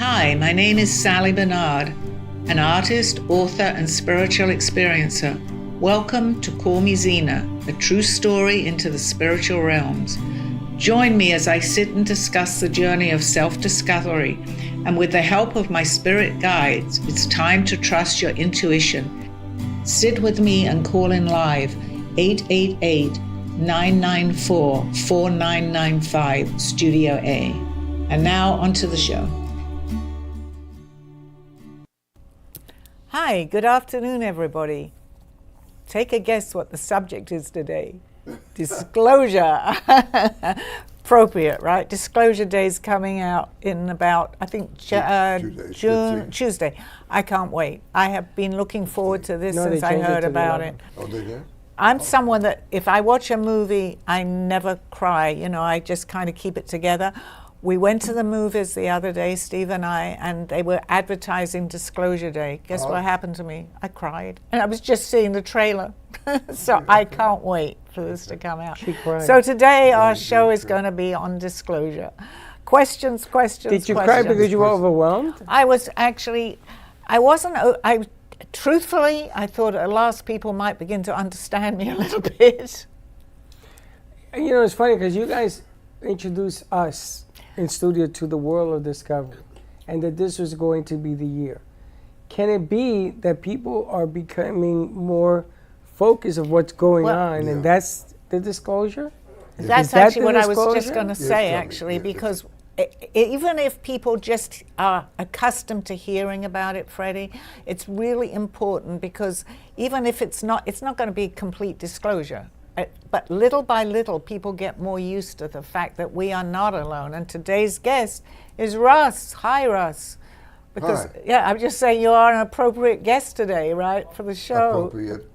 Hi, my name is Sally Barnard, an artist, author, and spiritual experiencer. Welcome to Call Me Zena, a true story into the spiritual realms. Join me as I sit and discuss the journey of self-discovery, and with the help of my spirit guides, it's time to trust your intuition. Sit with me and call in live 888-994-4995, Studio A. And now onto the show. Hi, good afternoon, everybody. Take a guess what the subject is today. Disclosure. Appropriate, right? Disclosure Day is coming out in about, I think, Tuesday. I can't wait. I have been looking forward to this since I heard about it. Oh, did they? I'm someone that if I watch a movie, I never cry. You know, I just kind of keep it together. We went to the movies the other day, Steve and I, and they were advertising Disclosure Day. Guess what happened to me? I cried. And I was just seeing the trailer. So I can't wait for this to come out. She cried. So today our show is going to be on disclosure. Questions. Did you cry because you were overwhelmed? I was actually, truthfully, I thought at last people might begin to understand me a little bit. You know, it's funny because you guys introduced us in studio to the world of discovery, and that this was going to be the year. Can it be that people are becoming more focused of what's going on, and that's the disclosure? That's actually what I was just going to say, actually, because even if people just are accustomed to hearing about it, Freddie, it's really important because even if it's not going to be complete disclosure. But little by little, people get more used to the fact that we are not alone. And today's guest is Russ. Hi, Russ. Because, Hi. yeah, I'm just saying you are an appropriate guest today, right, for the show. Appropriate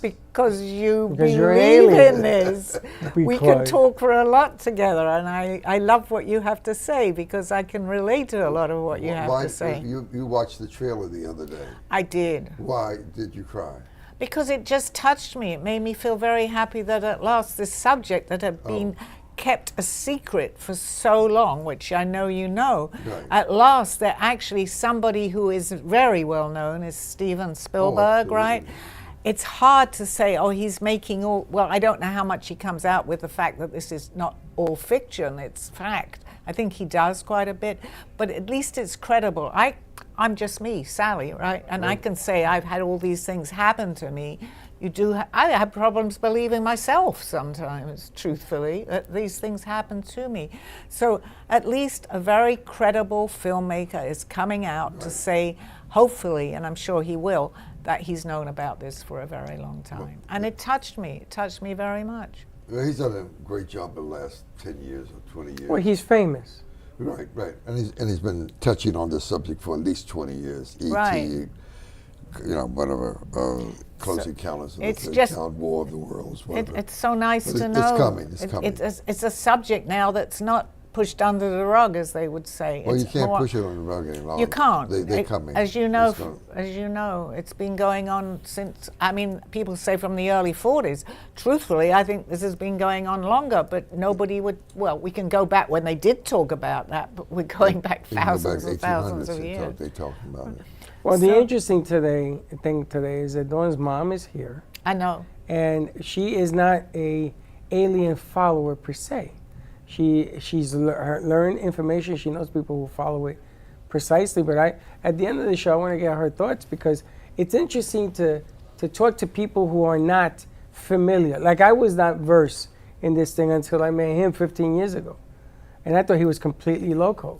because you you're believe alien. in this. We can talk for a lot together, and I love what you have to say because I can relate to a lot of what you have to say. You watched the trailer the other day. I did. Why did you cry? Because it just touched me. It made me feel very happy that at last this subject that had been kept a secret for so long, which I know you know, at last that actually somebody who is very well known is Steven Spielberg, right? It's hard to say, he's making all, well, I don't know how much he comes out with the fact that this is not all fiction, it's fact. I think he does quite a bit, but at least it's credible. I'm just me, Sally, right? And I can say I've had all these things happen to me. I have problems believing myself sometimes, truthfully, that these things happen to me. So at least a very credible filmmaker is coming out to say, hopefully, and I'm sure he will, that he's known about this for a very long time. And it touched me very much. He's done a great job in the last 10 years or 20 years. Well, he's famous. Right. And he's been touching on this subject for at least 20 years. E.T., Right. Whatever, Close Encounters of the Third Kind, War of the Worlds, whatever. It's so nice to know. It's coming. It's a subject now that's not pushed under the rug, as they would say. Well, you can't push it on the rug any longer. You can't. They're coming. As you know, it's been going on since, people say from the early 40s. Truthfully, I think this has been going on longer, but nobody would, we can go back when they did talk about that, but we're going back thousands and thousands of years. They're talking about it. Well, the interesting thing today is that Dawn's mom is here. I know. And she is not a alien follower per se. She's learned information. She knows people who follow it precisely. But at the end of the show, I want to get her thoughts because it's interesting to talk to people who are not familiar. Like I was not versed in this thing until I met him 15 years ago. And I thought he was completely loco.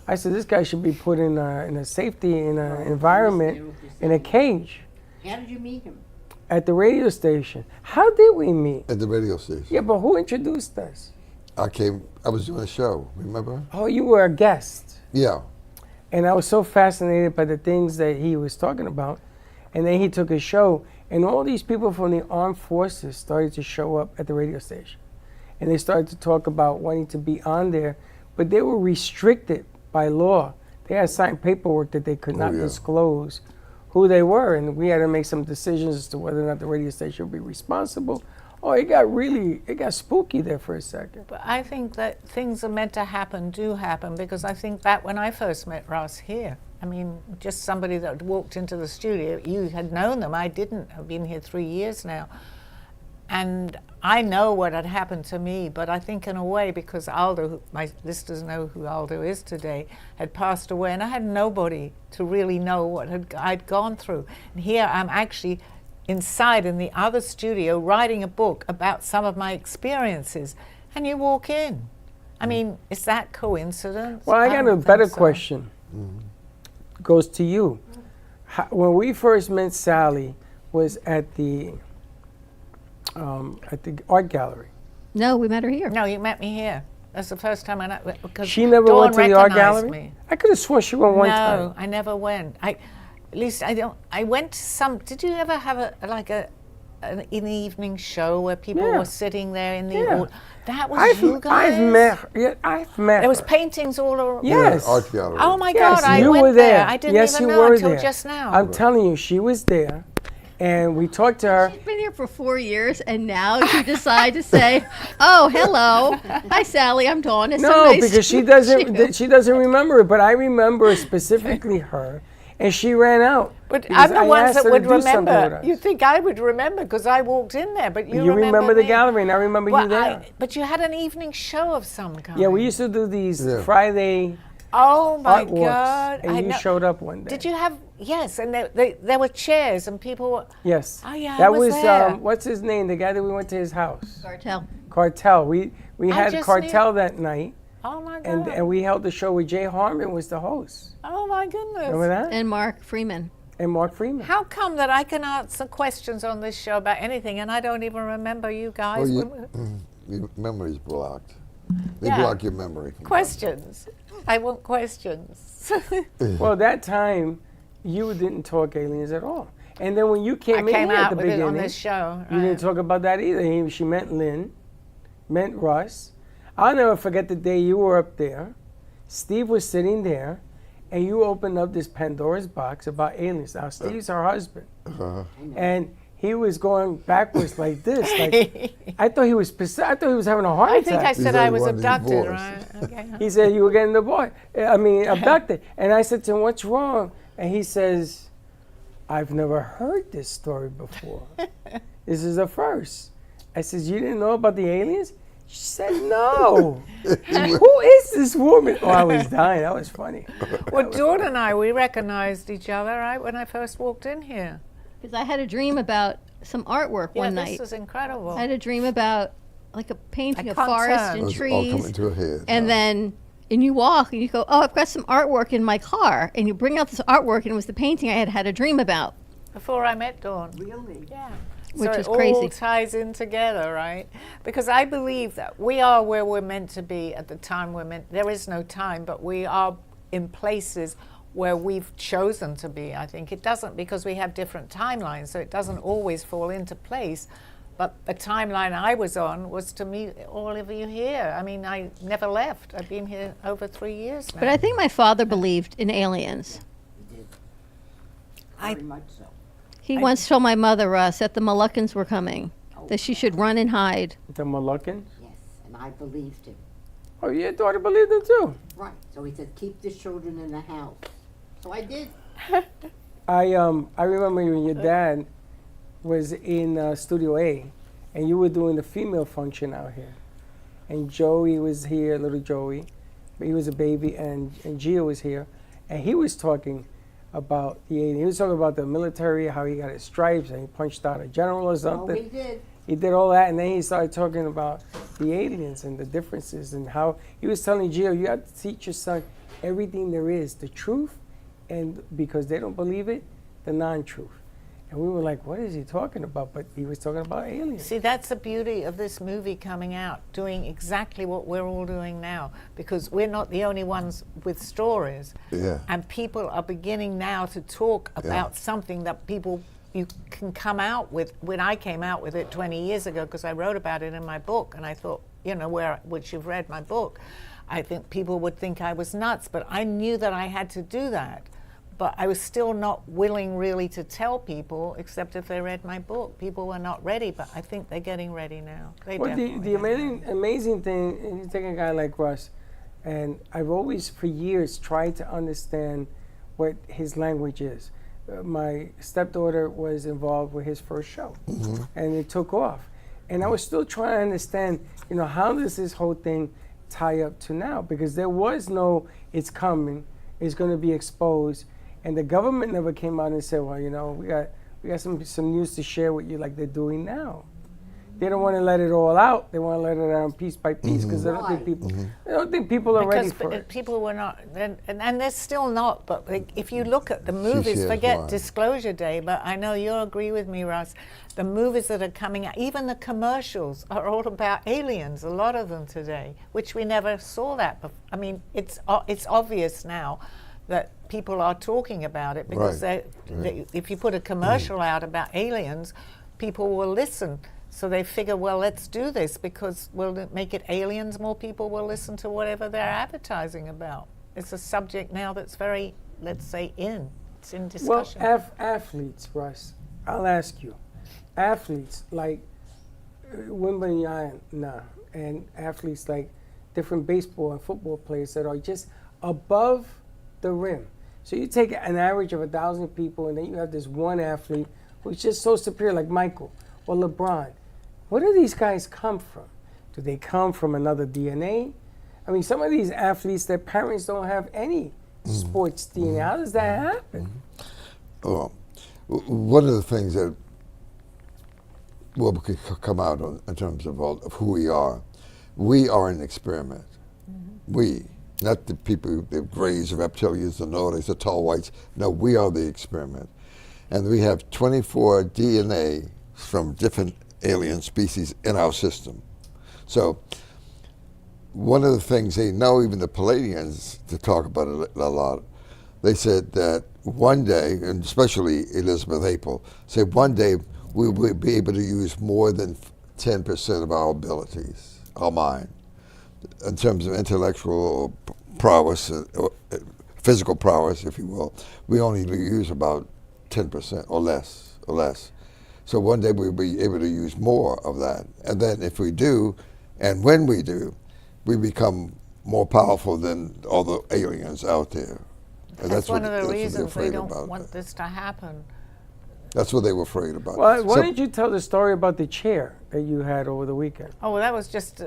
I said, this guy should be put in a safety, in an environment, in a cage. How did you meet him? At the radio station. How did we meet? At the radio station. Yeah, but who introduced us? I was doing a show, remember? Oh, you were a guest. Yeah. And I was so fascinated by the things that he was talking about. And then he took a show, and all these people from the armed forces started to show up at the radio station. And they started to talk about wanting to be on there, but they were restricted by law. They had signed paperwork that they could not disclose who they were, and we had to make some decisions as to whether or not the radio station would be responsible Oh, it got spooky there for a second. But I think that things are meant to happen do happen, because I think that when I first met Russ here, I mean, just somebody that walked into the studio, you had known them. I didn't. I've been here 3 years now. And I know what had happened to me, but I think in a way, because Aldo, my listeners know who Aldo is today, had passed away, and I had nobody to really know what I'd gone through. And here I'm actually inside in the other studio writing a book about some of my experiences, and you walk in. I mean, is that coincidence? Well, I got a better question. Goes to you. When we first met Sally was at the art gallery. No, we met her here. No, you met me here. That's the first time I know. Because She never Dawn went to the art recognized gallery? me. I could have sworn she went one No, time. I never went. At least I don't. I went to some. Did you ever have an evening show where people Yeah. were sitting there in the? Yeah. That was you guys. I've met There was her. paintings all around. Yes. Art gallery. Oh my Yes, God! I you went were there. I didn't Yes, even you know were until there. just now. I'm telling you, she was there, and we talked to her. She's been here for 4 years, and now you decide to say, "Oh, hello, hi Sally, I'm Dawn." It's so No, nice because to she meet doesn't. you." She doesn't remember it, but I remember specifically her, and she ran out. But because I'm the I ones asked that her to would do something with remember. us. You think I would remember because I walked in there, but you remember the me. gallery, and I remember Well, you there. but you had an evening show of some kind. Yeah, we used to do these Yeah. Friday Oh my artworks, God! and you showed up one day. Did you have? Yes, and there were chairs and people were. Yes. Oh, yeah, I That was there. what's his name? The guy that we went to his house. Cartel. Cartel. We I had just Cartel that night, Oh my God! and we held the show with Jay Harmon was the host. Oh my goodness! Remember that? And Mark Freeman. And Mark Freeman. How come that I can answer questions on this show about anything and I don't even remember you guys? Your memory's blocked. They Yeah. block your memory. Questions. I want questions. Well, that time you didn't talk aliens at all. And then when you I came in came here at out the with it beginning, on this show. you didn't talk about that either. She meant Lynn, meant Russ. I'll never forget the day you were up there. Steve was sitting there, and you opened up this Pandora's box about aliens. Now, Steve's her husband. And he was going backwards like this. Like, I thought he was having a heart I attack. think I said He's I was one of these abducted, boys. right? Okay. He said you were getting abducted. And I said to him, "What's wrong?" And he says, "I've never heard this story before. This is a first." I said, "You didn't know about the aliens?" She said, "No." Who is this woman? Oh, I was dying. That was funny. Well, Dawn and I, we recognized each other, right, when I first walked in here. Because I had a dream about some artwork Yeah, one this night. was incredible. I had a dream about like a painting I of can't forest turn. and It's all coming trees. to a head. And then you walk and you go, "Oh, I've got some artwork in my car." And you bring out this artwork, and it was the painting I had a dream about. Before I met Dawn. Really? Yeah. Which so is it all crazy. ties in together, right? Because I believe that we are where we're meant to be at the time we're meant. There is no time, but we are in places where we've chosen to be. I think it doesn't, because we have different timelines, so it doesn't always fall into place. But the timeline I was on was to meet all of you here. I mean, I never left. I've been here over 3 years now. But I think my father believed in aliens. He did. I- Very much so. He once told my mother, Russ, that the Moluccans were coming, that she should run and hide. The Moluccans? Yes, and I believed him. Oh, your daughter believed it too. Right. So he said, keep the children in the house. So I did. I remember when your dad was in Studio A, and you were doing the female function out here, and Joey was here, little Joey, but he was a baby, and Gio was here, and he was talking about the alien. He was talking about the military, how he got his stripes, and he punched out a general or Oh, something. he did. He did all that, and then he started talking about the aliens and the differences, and how he was telling Gio, you have to teach your son everything there is, the truth, and because they don't believe it, the non-truth. And we were like, what is he talking about? But he was talking about aliens. See, that's the beauty of this movie coming out, doing exactly what we're all doing now, because we're not the only ones with stories. Yeah. And people are beginning now to talk about something that you can come out with. When I came out with it 20 years ago, because I wrote about it in my book, and I thought, which you've read my book, I think people would think I was nuts, but I knew that I had to do that. but I was still not willing really to tell people, except if they read my book. People were not ready, but I think they're getting ready now. Well, the amazing thing, and you take a guy like Russ, and I've always, for years, tried to understand what his language is. My stepdaughter was involved with his first show, and it took off. And I was still trying to understand, how does this whole thing tie up to now? Because there was no, it's coming, it's going to be exposed, and the government never came out and said, well, we got some news to share with you, like they're doing now. They don't want to let it all out. They want to let it out piece by piece because they don't think people are ready for it. People were not, and they're still not. But if you look at the movies, forget Disclosure Day, but I know you'll agree with me, Russ. The movies that are coming out, even the commercials, are all about aliens. A lot of them today, which we never saw that before. I mean, it's obvious now that people are talking about it because if you put a commercial out about aliens, people will listen. So they figure, well, let's do this because we'll make it aliens. More people will listen to whatever they're advertising about. It's a subject now that's very, let's say, it's in discussion. Well, athletes, Russ, I'll ask you. Athletes like Wembanyama and athletes like different baseball and football players that are just above the rim. So you take an average of 1,000 people and then you have this one athlete who's just so superior, like Michael or LeBron. Where do these guys come from? Do they come from another DNA? I mean, some of these athletes, their parents don't have any sports DNA. How does that happen? Well, one of the things that could come out in terms of who we are an experiment. We, not the people, the Greys, the reptilians, the Nordics, the tall whites. No, we are the experiment. And we have 24 DNA from different alien species in our system. So one of the things they know, even the Palladians, to talk about it a lot, they said that one day, and especially Elizabeth April, said one day we will be able to use more than 10% of our abilities, our mind, in terms of intellectual prowess, or physical prowess, if you will. We only use about 10% or less. So one day we'll be able to use more of that. And then if we do, and when we do, we become more powerful than all the aliens out there. And that's one of the reasons they don't want this to happen. That's what they were afraid about. Well, why don't you tell the story about the chair that you had over the weekend? Oh, well, that was just...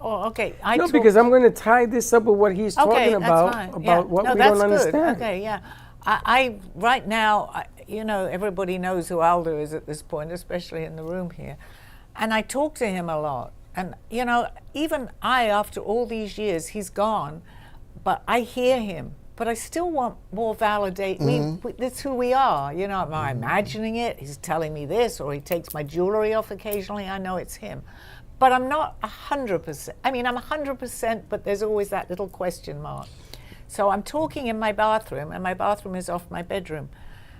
okay. Because I'm going to tie this up with what he's talking about what we don't understand. Good. Okay, yeah. I right now, everybody knows who Aldo is at this point, especially in the room here. And I talk to him a lot. And, even after all these years, he's gone, but I hear him. But I still want more validation. That's who we are. Am I imagining it? He's telling me this, or he takes my jewelry off occasionally. I know it's him. But I'm not 100%. I mean, I'm 100%, but there's always that little question mark. So I'm talking in my bathroom, and my bathroom is off my bedroom.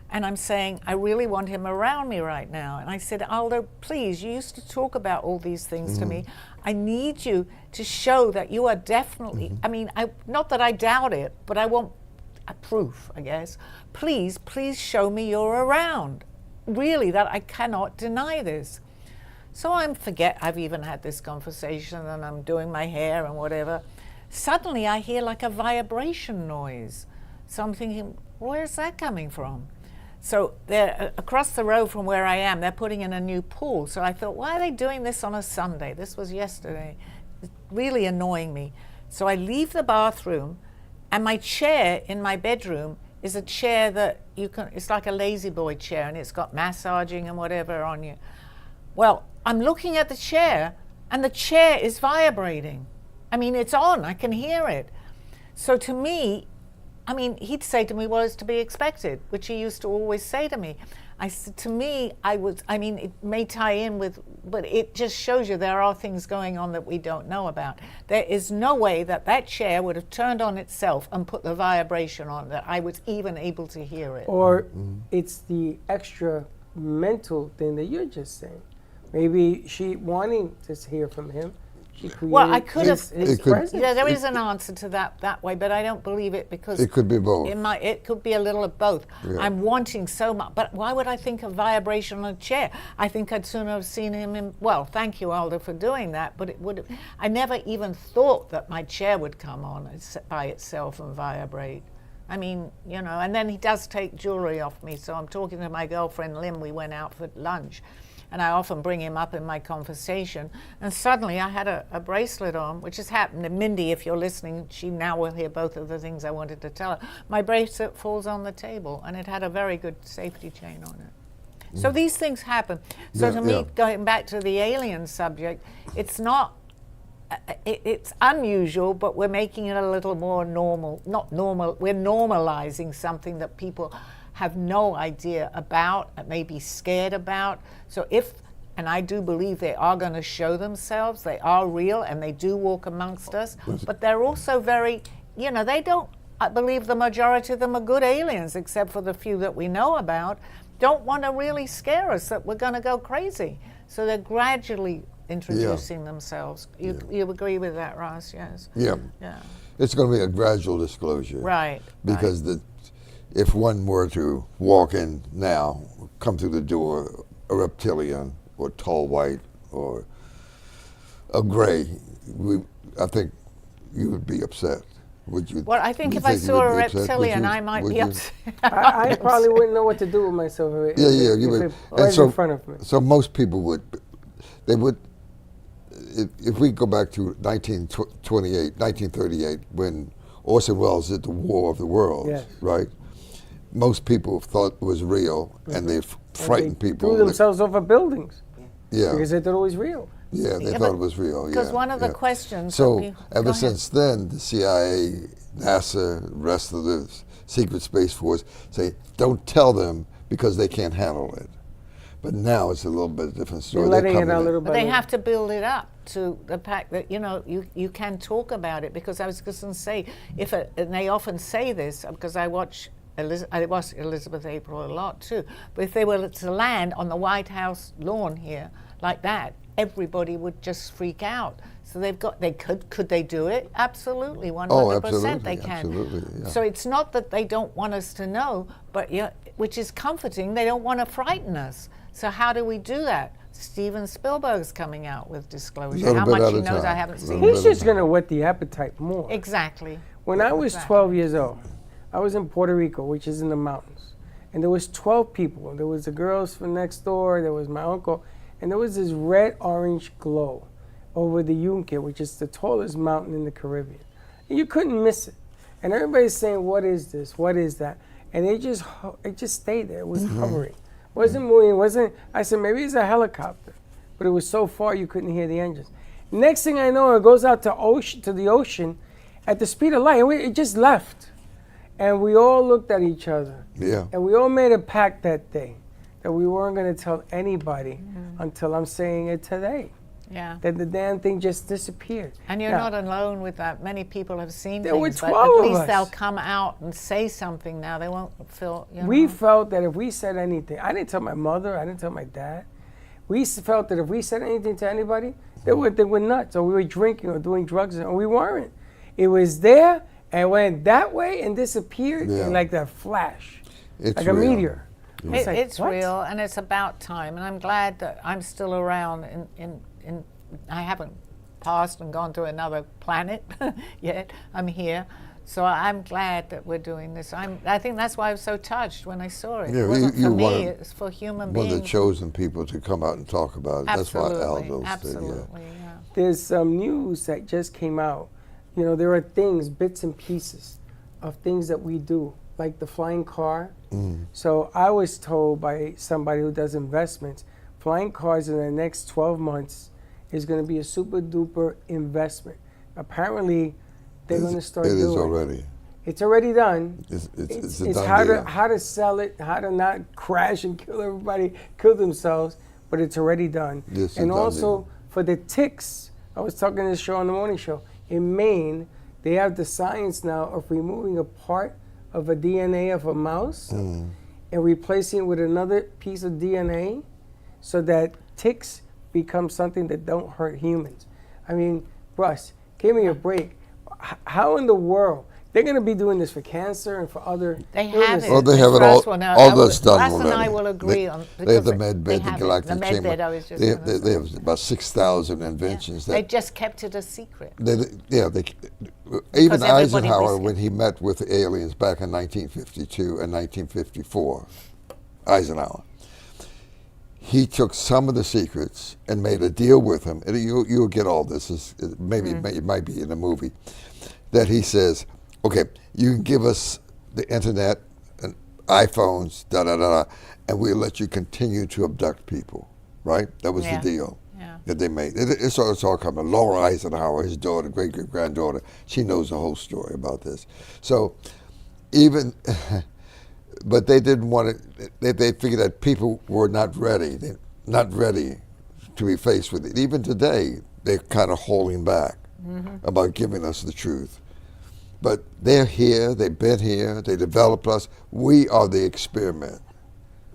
And I'm saying, I really want him around me right now. And I said, Aldo, please, you used to talk about all these things to me. I need you to show that you are definitely, not that I doubt it, but I want a proof, I guess. Please show me you're around. Really, that I cannot deny this. So I've even had this conversation, and I'm doing my hair and whatever. Suddenly I hear like a vibration noise. So I'm thinking, where's that coming from? So they're across the road from where I am, they're putting in a new pool. So I thought, why are they doing this on a Sunday? This was yesterday. It's really annoying me. So I leave the bathroom, and my chair in my bedroom is a chair that it's like a lazy boy chair, and it's got massaging and whatever on you. Well, I'm looking at the chair, and the chair is vibrating. It's on, I can hear it. So to me, he'd say to me, well, it's to be expected, which he used to always say to me. I said, to me, it may tie in with, but it just shows you there are things going on that we don't know about. There is no way that chair would have turned on itself and put the vibration on that I was even able to hear it. Or it's the extra mental thing that you're just saying. Maybe she wanting to hear from him, She created Well, I could have. his could- presence. Yeah, there is an answer to that way, but I don't believe it because It could be both. It could be a little of both. Yeah. I'm wanting so much, but why would I think of vibration on a chair? I think I'd sooner have seen him in. Well, thank you, Alda, for doing that. But it would. I never even thought that my chair would come on by itself and vibrate. I mean, and then he does take jewelry off me. So I'm talking to my girlfriend Lim. We went out for lunch. And I often bring him up in my conversation. And suddenly I had a bracelet on, which has happened. And Mindy, if you're listening, she now will hear both of the things I wanted to tell her. My bracelet falls on the table, and it had a very good safety chain on it. So these things happen. So to me, going back to the alien subject, it's not, it's unusual, but we're making it a little more normal. Not normal, we're normalizing something that people have no idea about, may be scared about. So and I do believe they are going to show themselves, they are real, and they do walk amongst us, but they're also very, they don't, I believe the majority of them are good aliens, except for the few that we know about, don't want to really scare us that we're going to go crazy. So they're gradually introducing themselves. You agree with that, Russ? Yes. Yeah. It's going to be a gradual disclosure. Right. Because if one were to walk in now, come through the door, a reptilian or tall white or a gray, I think you would be upset. Would you? Well, I think if I saw a reptilian, I might be upset. I probably wouldn't know what to do with myself you would. If it was in front of me. So most people would, if we go back to 1938, when Orson Welles did the War of the Worlds, right? Most people thought it was real, and they frightened people. Threw themselves over buildings. Yeah. Because they thought it was real. Yeah, they thought it was real. Because one of the questions. So ever since then, the CIA, NASA, the rest of the Secret Space Force say, don't tell them because they can't handle it. But now it's a little bit different story. They're letting it out a little bit. But they have to build it up to the fact that, you can talk about it. Because I was just going to say, and they often say this, because I watch Elizabeth April a lot too, but if they were to land on the White House lawn here like that, everybody would just freak out. So could they do it? Absolutely, 100% they can. Absolutely, yeah. So it's not that they don't want us to know, but which is comforting, they don't want to frighten us. So how do we do that? Steven Spielberg's coming out with disclosure. How much he knows I haven't seen. He's just going to whet the appetite more. Exactly. When I was 12 years old, I was in Puerto Rico, which is in the mountains. And there was 12 people. There was the girls from next door, there was my uncle, and there was this red-orange glow over the Yunque, which is the tallest mountain in the Caribbean. And you couldn't miss it. And everybody's saying, what is this? What is that? And it just stayed there. It was hovering. Wasn't moving, I said, maybe it's a helicopter. But it was so far you couldn't hear the engines. Next thing I know, it goes out to the ocean at the speed of light. And it just left. And we all looked at each other. Yeah. And we all made a pact that day that we weren't going to tell anybody until I'm saying it today. Yeah. That the damn thing just disappeared. And you're not alone with that. Many people have seen There were things, 12 but at of least us. they'll come out and say something now. They won't feel, We felt that if we said anything, I didn't tell my mother, I didn't tell my dad. We felt that if we said anything to anybody, they would nuts, or we were drinking or doing drugs, and we weren't. It was there and went that way and disappeared in like that flash, it's like real. a meteor. It's what? real, and it's about time. And I'm glad that I'm still around. I haven't passed and gone to another planet yet. I'm here. So I'm glad that we're doing this. I think that's why I was so touched when I saw it. Yeah, It wasn't for me, one it's for human of beings. the chosen people to come out and talk about it. Absolutely, That's why Aldo's absolutely, yeah. There's some news that just came out. There are things, bits and pieces of things that we do, like the flying car. So I was told by somebody who does investments, flying cars in the next 12 months is going to be a super duper investment. Apparently, they're going to start doing it. It is already. It's already done. It's a It's done deal. how to sell it, how to not crash and kill everybody, kill themselves, but it's already done. Yes, And it's done also deal. for the ticks, I was talking to this show on the morning show. In Maine, they have the science now of removing a part of a DNA of a mouse and replacing it with another piece of DNA so that ticks become something that don't hurt humans. I mean, Russ, give me a break. How in the world? They're going to be doing this for cancer and for other They have illnesses. it. Well, they have it Russ all. will know. All that's done Russ already. and I will agree on. They have the because med they bed, the have it. galactic The med chamber. bed, I was just They gonna say. have about 6,000 inventions. They That just kept it a secret. even everybody Eisenhower, risked when he met with the aliens back in 1952 and 1954, Eisenhower, he took some of the secrets and made a deal with him. And you'll get all this. It might be in a movie. That he says, okay, you can give us the internet and iPhones, and we'll let you continue to abduct people. Right? That was the deal that they made. It's all coming. Laura Eisenhower, his daughter, great-great-granddaughter, she knows the whole story about this. So even, but they didn't want it. They figured that people were not ready. They're not ready to be faced with it. Even today, they're kind of holding back about giving us the truth. But they're here, they've been here, they developed us. We are the experiment.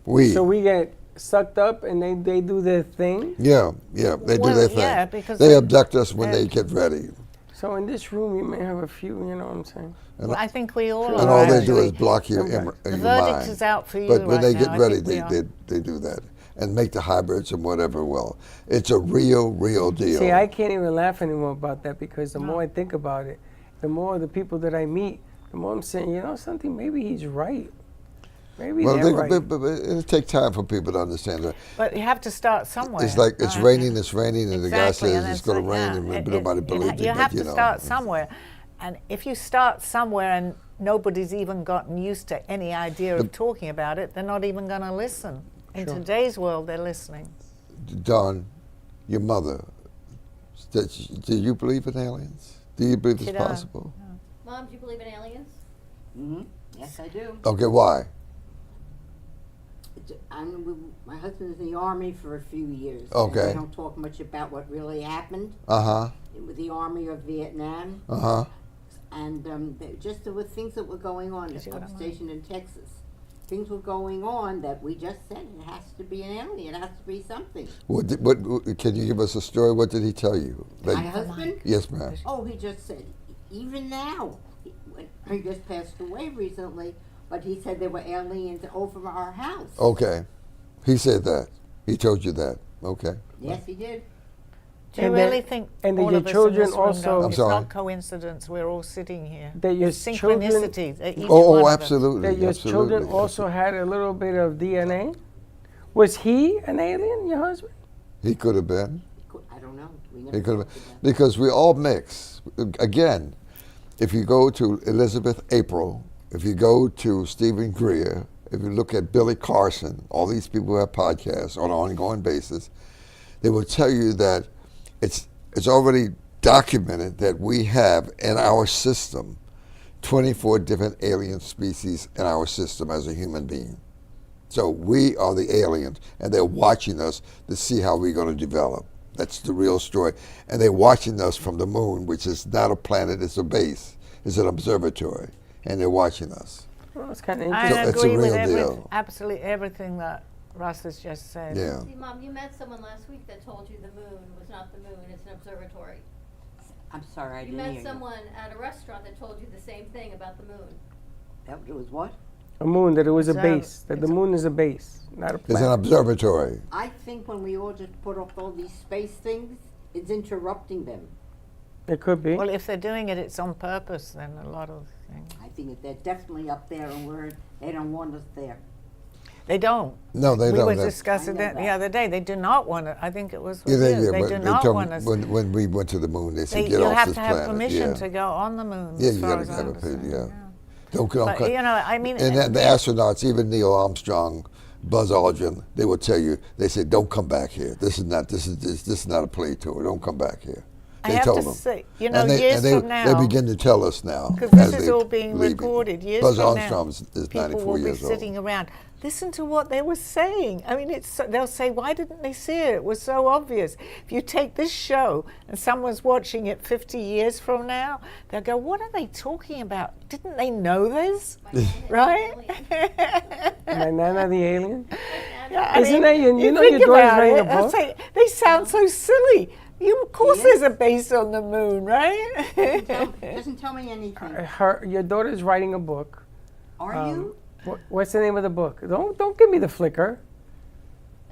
So we get sucked up and they do their thing? Yeah, they do their thing. Yeah, because they abduct us when they get ready. So in this room, you may have a few, you know what I'm saying? Well, I think we all And are. all they do actually. is block your, your The mind. verdict is out for you But when right they now. get I ready, think we are. they do that. And make the hybrids and whatever. Well, it's a real deal. See, I can't even laugh anymore about that because the more I think about it, the more the people that I meet, the more I'm saying, you know something, maybe he's right. Maybe they're right. But it'll take time for people to understand that. But you have to start somewhere. It's like it's raining, and the guy Exactly, says and it's going to rain, and nobody believes it. You have to know. start somewhere. And if you start somewhere and nobody's even gotten used to any idea of talking about it, they're not even going to listen. In today's world, they're listening. Dawn, your mother, do you believe in aliens? Do you believe it's possible? Mom, do you believe in aliens? Mm-hmm. Yes, I do. Okay, why? My husband was in the Army for a few years. Okay. And we don't talk much about what really happened with the Army of Vietnam. And there were things that were going on. I'm stationed in Texas. Things were going on that we just said it has to be an alien. It has to be something. What can you give us a story? What did he tell you? My husband? Yes, ma'am. Oh, he just said, even now, he just passed away recently, but he said there were aliens over our house. Okay. He said that. He told you that. Okay. Yes, he did. Do you really think and all your of us children in this room also- know I'm it's sorry? not coincidence we're all sitting here? That your children- synchronicity. That each one Oh, of us- absolutely. That your absolutely. children also had a little bit of DNA? Was he an alien, your husband? He could have been. I don't know. We He never could have talked been. about Because we all mix. Again, if you go to Elizabeth April, if you go to Stephen Greer, if you look at Billy Carson, all these people who have podcasts on an ongoing basis, they will tell you that it's already documented that we have in our system 24 different alien species in our system as a human being. So we are the aliens, and they're watching us to see how we're going to develop. That's the real story. And they're watching us from the moon, which is not a planet, it's a base. It's an observatory, and they're watching us. Well, it's kind of I interesting. it's a agree with real deal. absolutely everything that Russ has just said. Yeah. See, Mom, you met someone last week that told you the moon was not the moon, it's an observatory. I'm sorry, I You didn't met hear someone at a restaurant that told you the same thing about the moon. That was what? A moon, that it was a So, base. That the moon is a base, not a It's an planet. observatory. I think when we all just put up all these space things, it's interrupting them. It could be. Well, if they're doing it, it's on purpose, then a lot of things. I think that they're definitely up there and they don't want us there. They don't. No, they We don't. were They- discussing I know that the that. other day. They do not want it. I think it was Yeah, with you. They but do they not told want me us. when we went to the moon, they said, You get off have this to have planet. permission Yeah. to go on the moon. Yeah, as you far got as to I have a understand, opinion, yeah. Don't But, you know, I mean, and then the astronauts, even Neil Armstrong, Buzz Aldrin, they will tell you. They say, "Don't come back here. This is not a play tour. Don't come back here." I They have told to them. say, you know, and they, years and they, from now, they begin to tell us now. because this as is they all being leave it. recorded. Years Buzz from Armstrong now, is people 94 will be years old. sitting around. Listen to what they were saying. I mean, they'll say, why didn't they see it? It was so obvious. If you take this show and someone's watching it 50 years from now, they'll go, what are they talking about? Didn't they know this? Right? My Nana the alien? Yeah, I Isn't mean, that you know think your daughter's about writing it, a they'll book? say, they sound so silly. Of course, Yes. there's a base on the moon, right? Doesn't tell me anything. Your daughter's writing a book. Are you? What's the name of the book? Don't give me the flicker.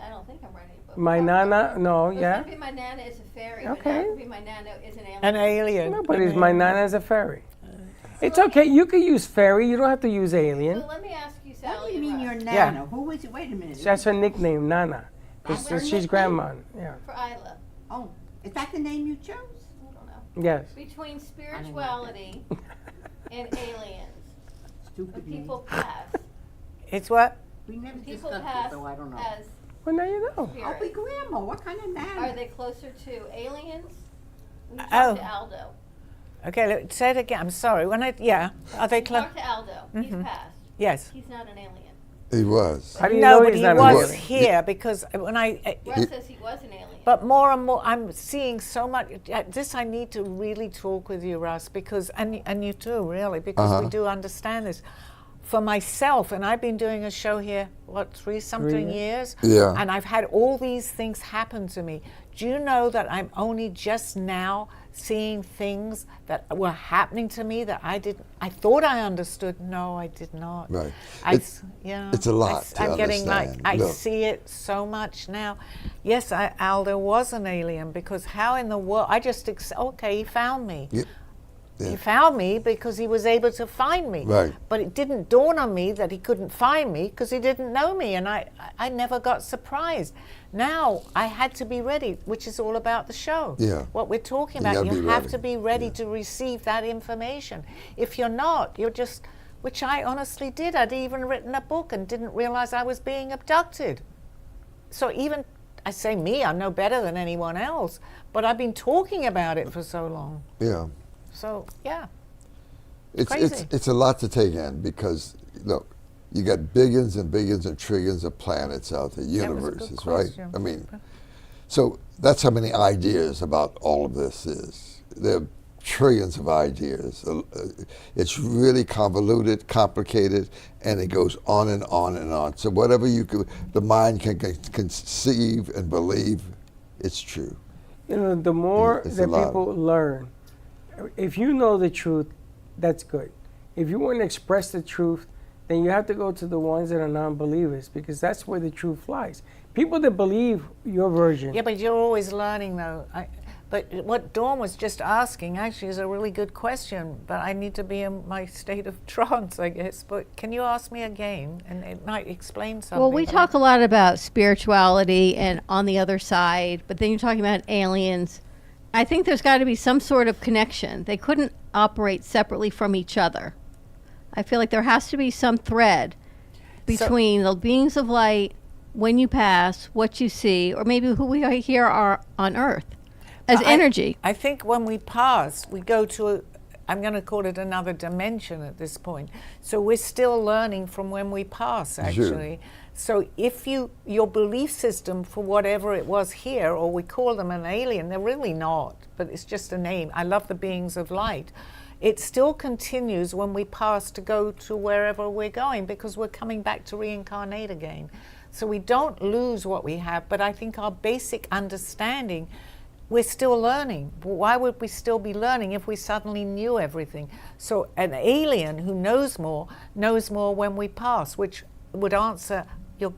I don't think I'm writing a book. My Nana, no, It's yeah. gonna be My Nana is a fairy. Okay. But now it's gonna be My Nana is an alien. An alien. Nobody's my Nana is a fairy. It's okay. You can use fairy. You don't have to use alien. So let me ask you, Sally. What do you mean and you're Russ. Nana? Who is it? Wait a minute. That's her nickname, Nana. That's her She's nickname? grandma. Yeah. For Isla? Oh, is that the name you chose? I don't know. Yes. Between spirituality and aliens, when Stupid name. people pass, It's what? We never people discussed pass it, so I don't know. as Well, now you know. I'll be spirits. grandma. What kind of Nana? Are they closer to aliens? We talked Oh. to Aldo. Okay, say it again. I'm sorry. Are they We close? talked to Aldo. He's passed. Yes. He's not an alien. He was. How do you No, know but he's he not was an alien? here because when I. Russ says he was an alien. But more and more, I'm seeing so much. This I need to really talk with you, Russ, because and you too, really, because we do understand this. For myself, and I've been doing a show here, what, 3-something years? Yeah. And I've had all these things happen to me. Do you know that I'm only just now seeing things that were happening to me that I thought I understood? No, I did not. Right. It's a lot to I'm getting like, understand. I Look. see it so much now. Yes, Aldo was an alien because how in the world, okay, he found me. Yeah. He found me because he was able to find me. Right. But it didn't dawn on me that he couldn't find me because he didn't know me, and I never got surprised. Now I had to be ready, which is all about the show. Yeah. What we're talking You about, gotta you be have ready. to be ready Yeah. to receive that information. If you're not, you're just, which I honestly did. I'd even written a book and didn't realize I was being abducted. So even, I say me, I'm no better than anyone else, but I've been talking about it for so long. Yeah. So, yeah. It's Crazy. it's a lot to take in because look, you got billions and billions and trillions of planets out there, That was a good universes, right? question. I mean, so that's how many ideas about all of this is. There are trillions of ideas. It's really convoluted, complicated, and it goes on and on and on. So whatever the mind can conceive and believe, it's true. You know, the more It's that a lot. people learn, if you know the truth, that's good. If you want to express the truth, then you have to go to the ones that are non-believers because that's where the truth lies. People that believe your version. Yeah, but you're always learning, though. But what Dawn was just asking actually is a really good question, but I need to be in my state of trance, I guess. But can you ask me again? And it might explain something. Well, we talk a lot about spirituality and on the other side, but then you're talking about aliens. I think there's got to be some sort of connection. They couldn't operate separately from each other. I feel like there has to be some thread between the beings of light, when you pass, what you see, or maybe who we are here are on Earth as energy. I think when we pass, we go to I'm going to call it another dimension at this point. So we're still learning from when we pass, actually. Sure. So if your belief system for whatever it was here, or we call them an alien, they're really not, but it's just a name. I love the beings of light. It still continues when we pass to go to wherever we're going because we're coming back to reincarnate again. So we don't lose what we have, but I think our basic understanding, we're still learning. Why would we still be learning if we suddenly knew everything? So an alien who knows more when we pass, which would answer your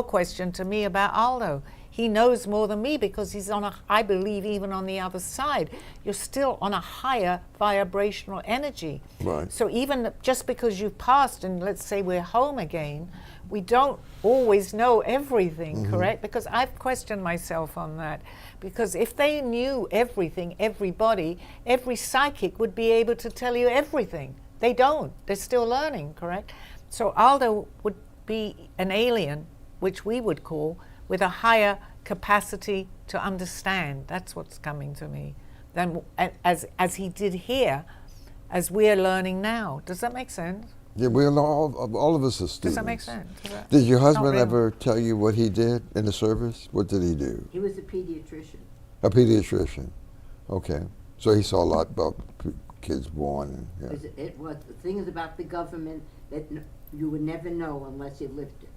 question to me about Aldo. He knows more than me because he's I believe even on the other side, you're still on a higher vibrational energy. Right. So even just because you've passed and let's say we're home again, we don't always know everything, correct? Because I've questioned myself on that. Because if they knew everything, everybody, every psychic would be able to tell you everything. They don't. They're still learning, correct? So Aldo would be an alien, which we would call, with a higher capacity to understand. That's what's coming to me. Than as he did here, as we're learning now. Does that make sense? Yeah, all of us are students. Does that make sense? Did your Not husband really. ever tell you what he did in the service? What did he do? He was a pediatrician. A pediatrician. Okay. So he saw a lot about kids born. And, yeah. It was the thing is about the government that you would never know unless you lived it.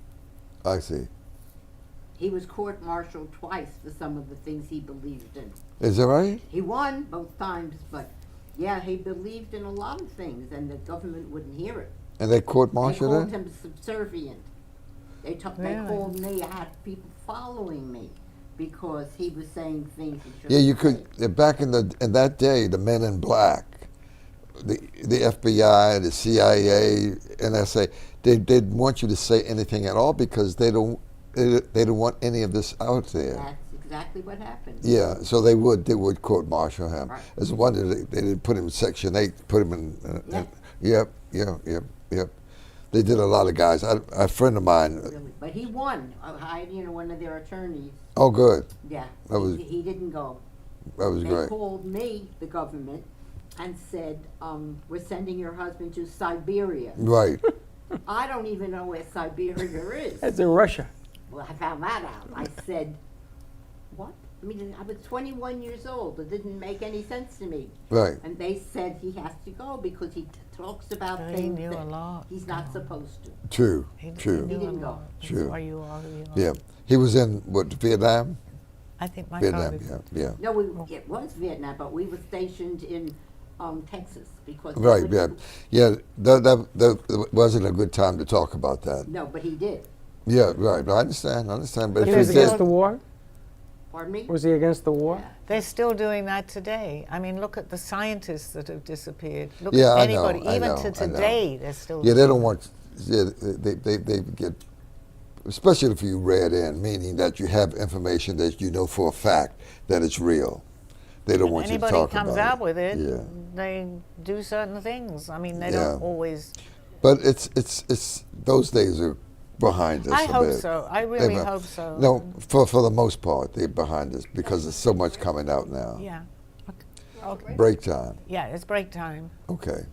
I see. He was court-martialed twice for some of the things he believed in. Is that right? He won both times, but yeah, he believed in a lot of things, and the government wouldn't hear it. And they They court-martialed called him? him subservient. They Really? called me. I had people following me because he was saying things he shouldn't Yeah, you say. could. Back in that day, the Men in Black, the FBI, the CIA, NSA, they didn't want you to say anything at all because they don't want any of this out there. That's exactly what happened. Yeah, so they would court-martial him. Right. As a wonder they didn't put him in Section 8, put him in. Yep. They did a lot of guys. A friend of mine. Really. But he won. I, one of their attorneys. Oh, good. Yeah. That was- he didn't go. That was They great. called me, the government, and said, we're sending your husband to Siberia. Right. I don't even know where Siberia is. That's in Russia. Well, I found that out. I said, what? I mean, I was 21 years old. It didn't make any sense to me. Right. And they said he has to go because he talks about So he things knew that a lot. he's not supposed to. True. He True. knew a didn't go. lot. That's True. why you are who you are. Yeah. He was in Vietnam. I think my Vietnam. father. Yeah. No, it was Vietnam, but we were stationed in Texas because they Right. wouldn't- Yeah. That wasn't a good time to talk about that. No, but he did. Yeah. Right. I understand. But He if was he against did, the war? Pardon me? Was he against the war? They're still doing that today. I mean, look at the scientists that have disappeared. Look Yeah, at I know, anybody. I Even know, to I know. today, they're still. yeah, they don't want. Yeah, they get, especially if you read in, meaning that you have information that you know for a fact that it's real. They don't want you to Anybody talk comes about out with it, Yeah. they do certain things. I mean, they Yeah. don't always. But it's those days are behind us. I a hope bit. so. I really They- hope so. No, for the most part, they're behind us because there's so much coming out now. Yeah. Okay. Break time. Yeah, it's break time. Okay.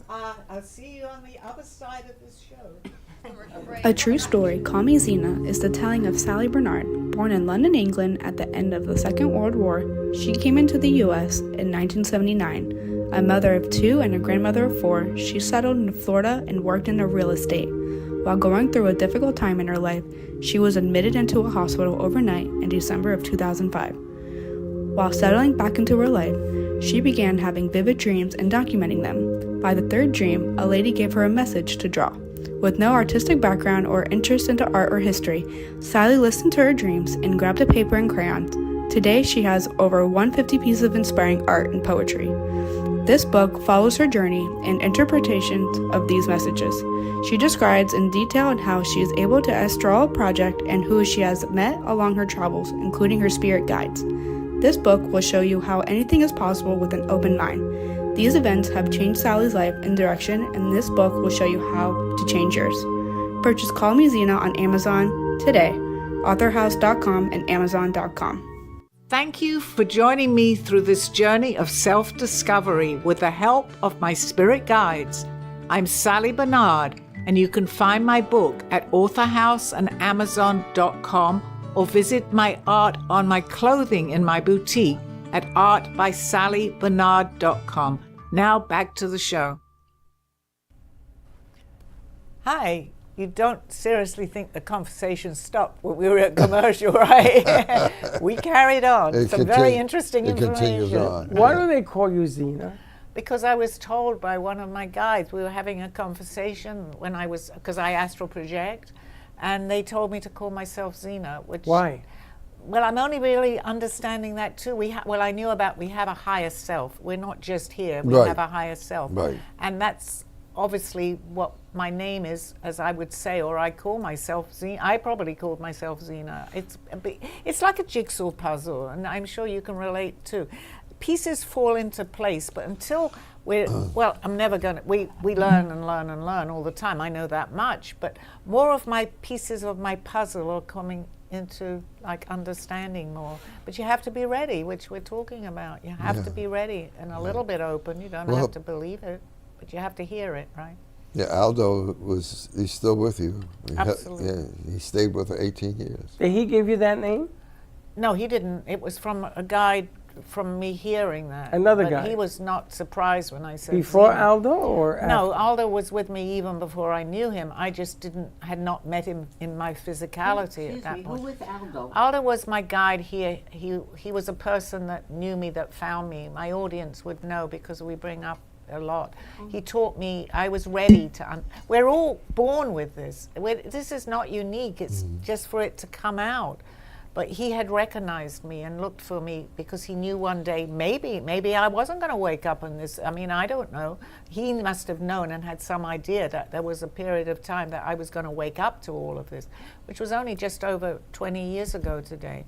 I'll see you on the other side of this show. A true story, Call Me Zena, is the telling of Sally Barnard. Born in London, England at the end of the Second World War, she came into the U.S. in 1979. A mother of two and a grandmother of four, she settled in Florida and worked in real estate. While going through a difficult time in her life, she was admitted into a hospital overnight in December of 2005. While settling back into her life, she began having vivid dreams and documenting them. By the third dream, a lady gave her a message to draw. With no artistic background or interest into art or history, Sally listened to her dreams and grabbed a paper and crayons. Today, she has over 150 pieces of inspiring art and poetry. This book follows her journey and interpretations of these messages. She describes in detail how she is able to astral a project and who she has met along her travels, including her spirit guides. This book will show you how anything is possible with an open mind. These events have changed Sally's life and direction, and this book will show you how to change yours. Purchase Call Me Zena on Amazon today, authorhouse.com and amazon.com. Thank you for joining me through this journey of self-discovery with the help of my spirit guides. I'm Sally Barnard, and you can find my book at authorhouse and amazon.com or visit my art on my clothing in my boutique at artbysallybarnard.com. Now back to the show. Hi. You don't seriously think the conversation stopped when we were at commercial, right? We carried on. Some very interesting information. Continues on. Why do they call you Zena? Because I was told by one of my guides, we were having a conversation when because I astral project, and they told me to call myself Zena. Which, Why? Well, I'm only really understanding that too. We I knew about we have a higher self. We're not just here. We Right. have a higher self. Right. And that's obviously what my name is, as I would say, or I call myself Zena. I probably called myself Zena. It's like a jigsaw puzzle, and I'm sure you can relate too. Pieces fall into place, but until I'm never gonna. We learn and learn and learn all the time. I know that much, but more of my pieces of my puzzle are coming into like understanding more. But you have to be ready, which we're talking about. You have to be ready and a little bit open. You don't have to believe it, but you have to hear it, right? Yeah, Aldo he's still with you. Absolutely. He stayed with her 18 years. Did he give you that name? No, he didn't. It was from a guide from me hearing that. Another But guy. he was not surprised when I said Before Zena. Aldo or after? No, Aldo was with me even before I knew him. I just had not met him in my physicality at Excuse that me, point. who was Aldo? Aldo was my guide here. He was a person that knew me, that found me. My audience would know because we bring up a lot. He taught me. I was ready to. We're all born with this. This is not unique. It's just for it to come out. But he had recognized me and looked for me because he knew one day maybe I wasn't going to wake up in this. I mean, I don't know. He must have known and had some idea that there was a period of time that I was going to wake up to all of this, which was only just over 20 years ago today.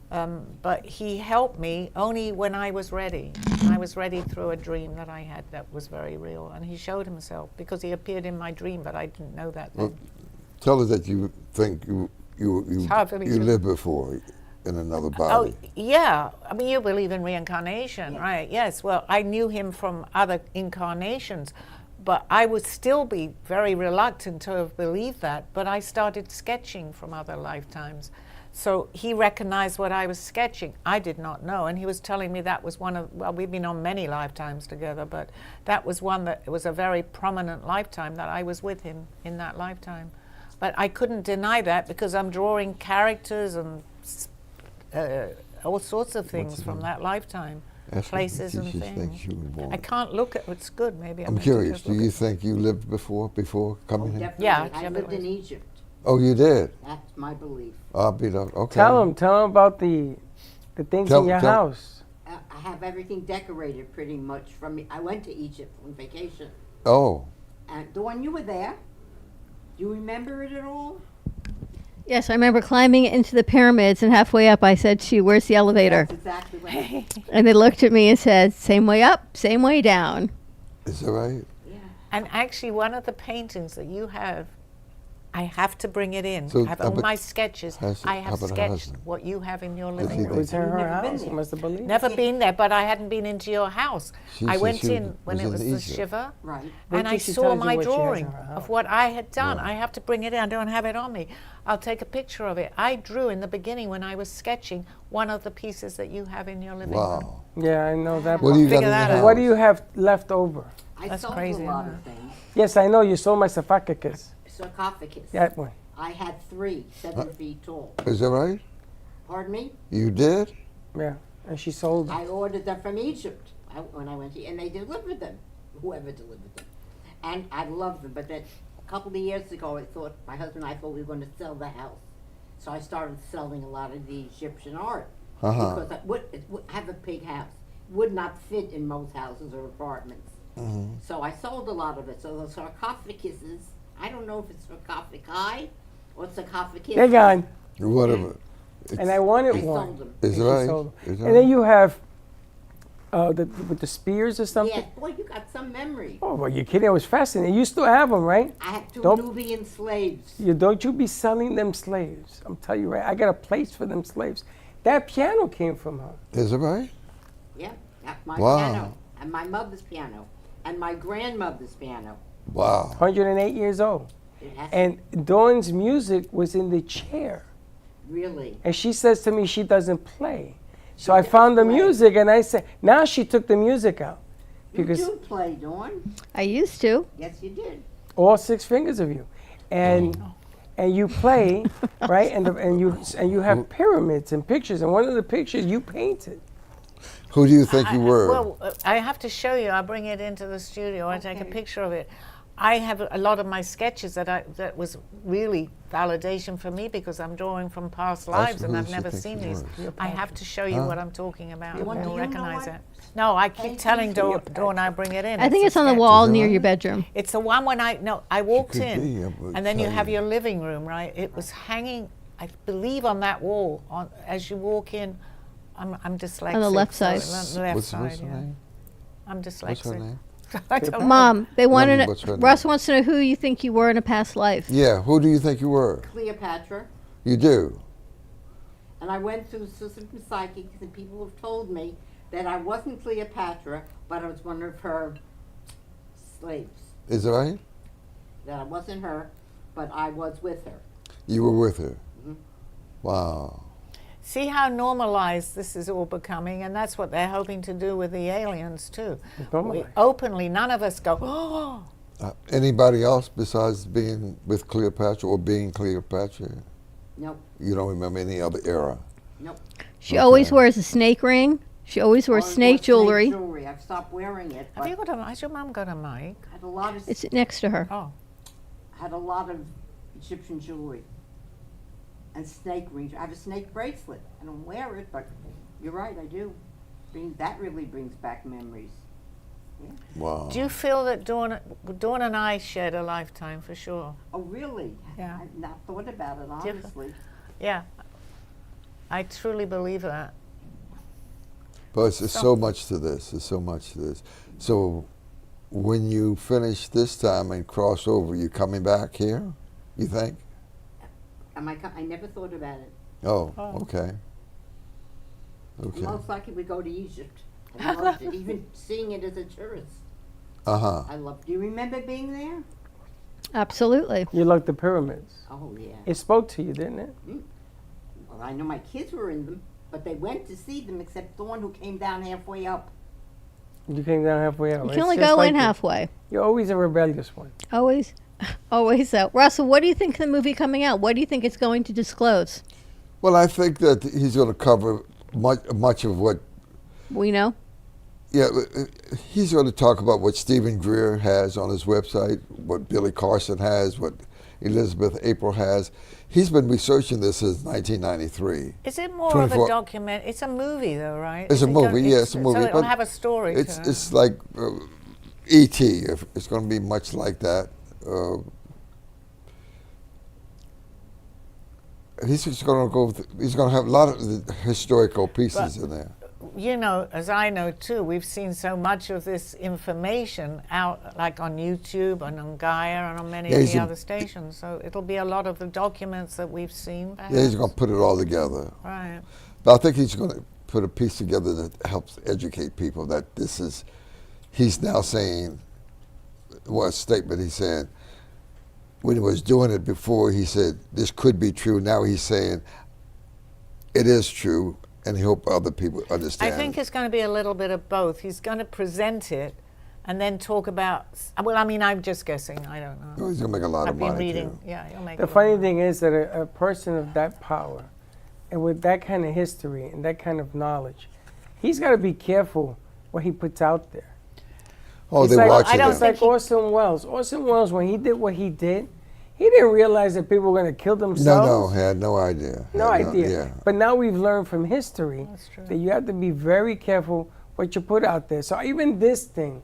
But he helped me only when I was ready. I was ready through a dream that I had that was very real. And he showed himself because he appeared in my dream, but I didn't know that then. Well, tell us that you think you hard for me to- lived before in another body. Oh, yeah. I mean, you believe in reincarnation, right? Yes. Well, I knew him from other incarnations, but I would still be very reluctant to have believed that. But I started sketching from other lifetimes. So he recognized what I was sketching. I did not know. And he was telling me that was one of, well, we've been on many lifetimes together, but that was one that it was a very prominent lifetime that I was with him in that lifetime. But I couldn't deny that because I'm drawing characters and all sorts of things from that lifetime, Ask her places if and she thinks things. you were born. I can't look at it's good. Maybe I'm meant to curious. just Do look you at- think you lived before coming here? Definitely. Yeah, I lived in definitely. Egypt. Oh, you did. That's my belief. I'll be the, okay. Tell him about the things Tell- in your tell- house. I have everything decorated pretty much from. I went to Egypt on vacation, Oh, and Dawn, you were there. Do you remember it at all? Yes, I remember climbing into the pyramids, and halfway up I said to you, "Where's the elevator?" That's exactly what happened. And they looked at me and said, "Same way up, same way down." is that right? Yeah. And actually, one of the paintings that you have, I have to bring it in. So, I have all but my sketches. has- I how have about her sketched husband? what you have in your he living It there? room. was in her Never been house. You there. must have believed. Never been there, but I hadn't been into your house. She I said went she in when was it in was the Egypt. Shiva, Right. Wait and till I she saw tells you my what she has in drawing her house. of what I had done. Wow. I have to bring it in. I don't have it on me. I'll take a picture of it. I drew in the beginning when I was sketching one of the pieces that you have in your living room. Wow. Yeah, I know that. What do you got in Figure your that house? out. What do you have left over? I That's sold crazy, a lot isn't of things. Yes, I know. You sold my sarcophagus. Sarcophagus. That one. I had 3, 7 feet tall. Is that right? Pardon me? You did? Yeah, and she sold them. I ordered them from Egypt when I went to, and they delivered them. Whoever delivered them, and I loved them. But then a couple of years ago, my husband and I thought we were going to sell the house, so I started selling a lot of the Egyptian art Uh-huh. because it would have a big house, would not fit in most houses or apartments. So I sold a lot of it. So the sarcophaguses, I don't know if it's sarcophagi or sarcophagus. They're gone. Whatever. And I wanted I one. sold them. Is And she right? sold 'em. Is And then you have with the spears or something. Yeah, boy, you got some memory. Oh, well, you're kidding. I was fascinating. You still have them, right? I have 2 Don't- Nubian slaves. Don't you be selling them slaves. I'm telling you, right? I got a place for them slaves. That piano came from her. Is it right? Yeah, that's my Wow. piano, and my mother's piano, and my grandmother's piano. Wow. 108 years old. It has And Dawn's music was in the chair. really. And she says to me she doesn't play. So I found the play. music and I said, now she took the music out. You Because do play, Dawn. I used to. Yes, you did. all 6 fingers of you. And you play, right? And you have pyramids and pictures. And one of the pictures you painted. Who do you think you were? Well, I have to show you. I'll bring it into the studio. I take a picture of it. I have a lot of my sketches that was really validation for me because I'm drawing from past lives and who I've she never thinks seen you these. were. I have to show you what I'm talking about. You want- You'll do you know recognize what it. No, I keep painting telling Dawn, Cleopatra. I bring it in. I think a it's on the sketch. wall Is it near on? your bedroom. It's the one when I walked could in, be, I would and then you tell have you. your living room, right? It was hanging, I believe, on that wall. As you walk in, I'm dyslexic. On the left so side. the left What's side, her yeah. name? I'm dyslexic. What's her name? I don't know. Mom, they want to know. what's her name? Russ wants to know who you think you were in a past life. Yeah, who do you think you were? Cleopatra. You do? And I went through some psychics, and people have told me that I wasn't Cleopatra, but I was one of her slaves. Is it right? That I wasn't her, but I was with her. You were with her. Mhm. Wow. See how normalized this is all becoming, and that's what they're hoping to do with the aliens too. We openly, none of us go, oh. Anybody else besides being with Cleopatra or being Cleopatra? Nope. You don't remember any other era? Nope. She always wears a snake ring. She always wears snake jewelry. Snake jewelry. I've stopped wearing it. Have you got a, has your mum got a mic? Had a lot of. It's next to her. Oh. Had a lot of Egyptian jewelry. And snake rings. I have a snake bracelet. I don't wear it, but you're right, I do. That really brings back memories. Yeah. Wow. Do you feel that Dawn and I shared a lifetime for sure? Oh, really? Yeah. I've not thought about it, honestly. Yeah. I truly believe that. But there's so much to this. There's so much to this. So when you finish this time and cross over, you coming back here, you think? I never thought about it. Oh, okay. Okay. Most likely we go to Egypt. I loved it, even seeing it as a tourist. Uh-huh. I loved. Do you remember being there? Absolutely. You like the pyramids. Oh yeah. It spoke to you, didn't it? Well, I know my kids were in them, but they went to see them, except the one who came down halfway up. You came down halfway out. You It's can only just go like in you. halfway. You're always a rebellious one. Always. Always so. Russell, what do you think of the movie coming out? What do you think it's going to disclose? Well, I think that he's going to cover much of what. We know. Yeah, he's going to talk about what Stephen Greer has on his website, what Billy Carson has, what Elizabeth April has. He's been researching this since 1993. Is it more of a document? It's a movie, though, right? It's a movie, yeah, it's a movie. So it'll have a story. It's like E.T. It's going to be much like that. He's just going to go. He's going to have a lot of the historical pieces in there. You know, as I know too, we've seen so much of this information out, like on YouTube and on Gaia and on many of the other stations. So it'll be a lot of the documents that we've seen. Perhaps. Yeah, he's going to put it all together. Right. But I think he's going to put a piece together that helps educate people that this is. He's now saying, what statement he said. When he was doing it before, he said, this could be true. Now he's saying, it is true, and he hope other people understand. I think it's going to be a little bit of both. He's going to present it and then talk about, well, I mean, I'm just guessing. I don't know. Oh, he's going to make a lot of money. I've been reading. Too. Yeah, he'll make The funny thing is that a person of that power and with that kind of history and that kind of knowledge, he's got to be careful what he puts out there. Oh, It's they're like, watching It's like Orson Welles. Orson Welles, when he did what he did, he didn't realize that people were going to kill themselves. No, he had no idea. No idea. Yeah. But now we've learned from history that you have to be very careful what you put out there. So even this thing,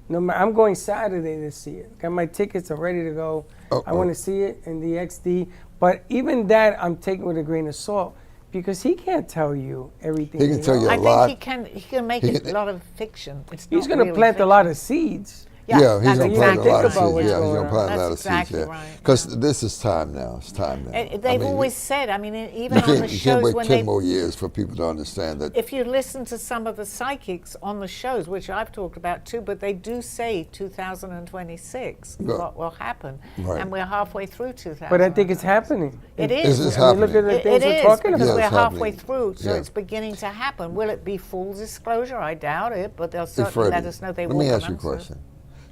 no matter, I'm going Saturday to see it. Got my tickets, I'm ready to go. I want to see it in the XD. But even that, I'm taking with a grain of salt because he can't tell you everything. He can tell you a lot. I think he can make it a lot of fiction. He's going to plant a lot of seeds. Yeah, he's going to plant a lot of seeds. Yeah, he's going to plant a lot of seeds. Exactly Yeah, because this is time now. It's time now. They've always said. I mean, even on the you shows can't wait when 10 more years for people to understand that. If you listen to some of the psychics on the shows, which I've talked about too, but they do say 2026 what will happen, and we're halfway through 2000. But I think it's happening. It is. It's happening. Look at the things It we're is, talking because about. we're it's halfway happening. through, so Yeah. it's beginning to happen. Will it be full disclosure? I doubt it, but they'll Hey, certainly let Freddie, us know they let will. me ask you a question.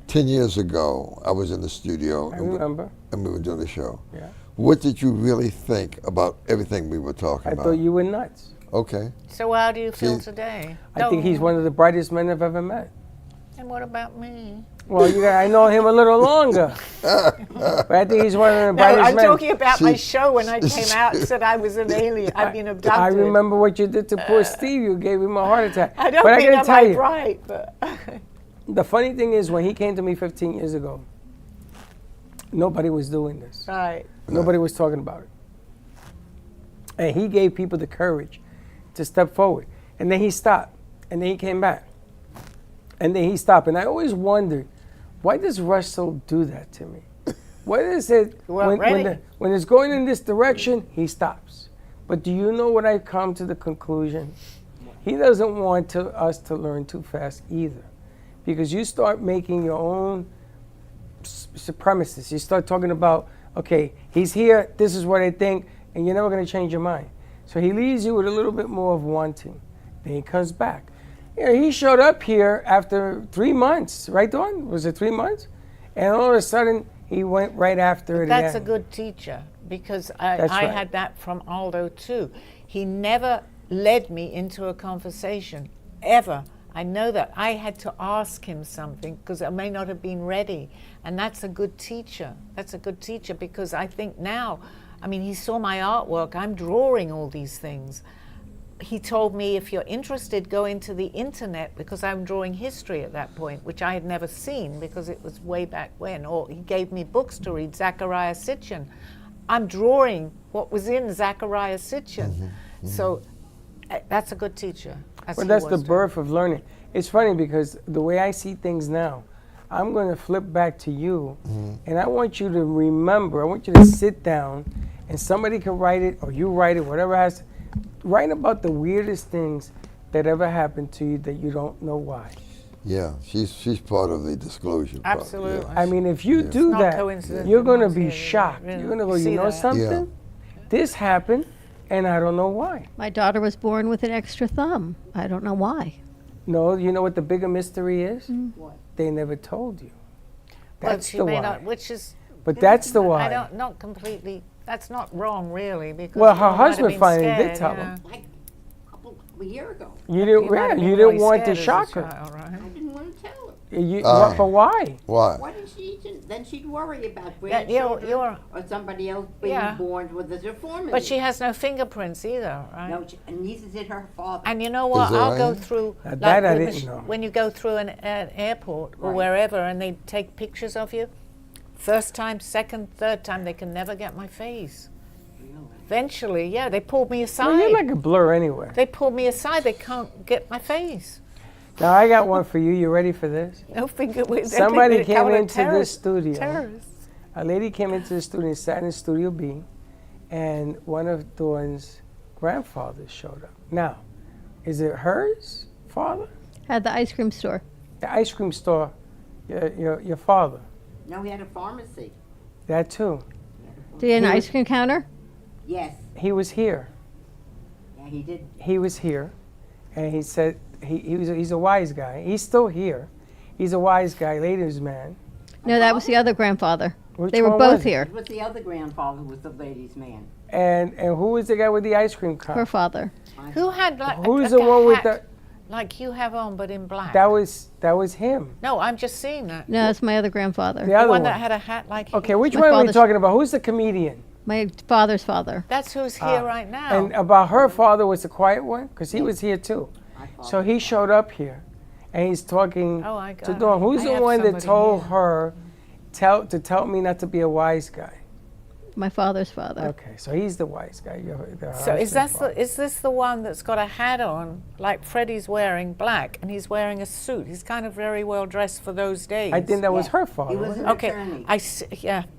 10 years ago, I was in the studio I remember. and we were doing the show. Yeah. What did you really think about everything we were talking I about? thought you were nuts. Okay. So how do you feel See, today? I think he's one of the brightest men I've ever met. And what about me? Well, I know him a little longer. But I think he's one of the No, brightest I'm men. talking about my show when I came out and said I was an alien. I've been abducted. I remember what you did to poor Steve. You gave him a heart attack. I don't but mean I gotta am tell I you, bright, but the funny thing is when he came to me 15 years ago, nobody was doing this. right. Nobody was talking about it. And he gave people the courage to step forward. And then he stopped. And then he came back. And then he stopped. And I always wondered, why does Russell do that to me? Why does it, when it's going in this direction, he stops. But do you know what I've come to the conclusion? He doesn't want us to learn too fast either. Because you start making your own supremacists. You start talking about, okay, he's here, this is what I think, and you're never going to change your mind. So he leaves you with a little bit more of wanting. Then he comes back. He showed up here after 3 months, right, Dawn? Was it 3 months? And all of a sudden, he went right after it again. That's a good teacher, because I right. had that from Aldo too. He never led me into a conversation, ever. I know that. I had to ask him something because I may not have been ready. And that's a good teacher. That's a good teacher, because I think now, I mean, he saw my artwork. I'm drawing all these things. He told me, if you're interested, go into the internet, because I'm drawing history at that point, which I had never seen because it was way back when. Or he gave me books to read, Zachariah Sitchin. I'm drawing what was in Zachariah Sitchin. So that's a good teacher. Well, that's the birth of learning. It's funny because the way I see things now, I'm going to flip back to you, and I want you to remember, I want you to sit down, and somebody can write it, or you write it, whatever has, write about the weirdest things that ever happened to you that you don't know why. Yeah, she's part of the disclosure. Absolutely. Yeah. I mean, if you do not that, coincidental. you're going to It's be not shocked. really. You're going to go, You you see know that? something? This happened, and I don't know why. My daughter was born with an extra thumb. I don't know why. No, you know what the bigger mystery is? What? They never told you. But That's she the may why. not, which is, But that's the why. I don't, not completely, that's not wrong really, because Well, you her might have husband been finally did scared, tell yeah. him. Like a year ago. You didn't, might have been you really didn't want to scared as a shock her. child, right? I didn't want to tell her. But why? Why? Why did she? Then she'd worry about Yeah, grandchildren you're- or somebody else being Yeah. born with a deformity. But she has no fingerprints either, right? No, and neither did her father. And you know what? there I'll go any? through Now that I the didn't know. when you go through an airport or Right. wherever, and they take pictures of you. First time, second, third time, they can never get my face. Really? Eventually, yeah, they pulled me aside. Well, you're like a blur anyway. They pulled me aside. They can't get my face. Now I got one for you. You ready for this? No finger. Somebody came into this studio. Terrorists. A lady came into the studio and sat in Studio B, and one of Dawn's grandfathers showed up. Now, is it hers father? Had the ice cream store. The ice cream store, your father. No, he had a pharmacy. That too. Did he have an ice cream counter? Yes. He was here. Yeah, he did. He was here, and he said he's a wise guy. He's still here. He's a wise guy, ladies man. No, that was the other grandfather. Which They were one both was it? here. It was the other grandfather who was the ladies' man. And who was the guy with the ice cream Her cup? father. Who had like Who's like the a one with hat like you have on, but in black? That was him. No, I'm just seeing that. No, that's my other grandfather. The The other one one. that had a hat like. Okay, which My one are we father's- talking about? Who's the comedian? My father's father. That's who's here right now. And about her father was the quiet one, because he was here too. My father. So he showed up here, and he's talking Oh, I to got Dawn. it. Who's I the have one that somebody told here. her to tell me not to be a wise guy? My father's father. Okay, so he's the wise guy. So is this the one that's got a hat on, like Freddie's wearing, black, and he's wearing a suit? He's kind of very well dressed for those days. I think that was Yeah. her He father. was wasn't an Okay, attorney.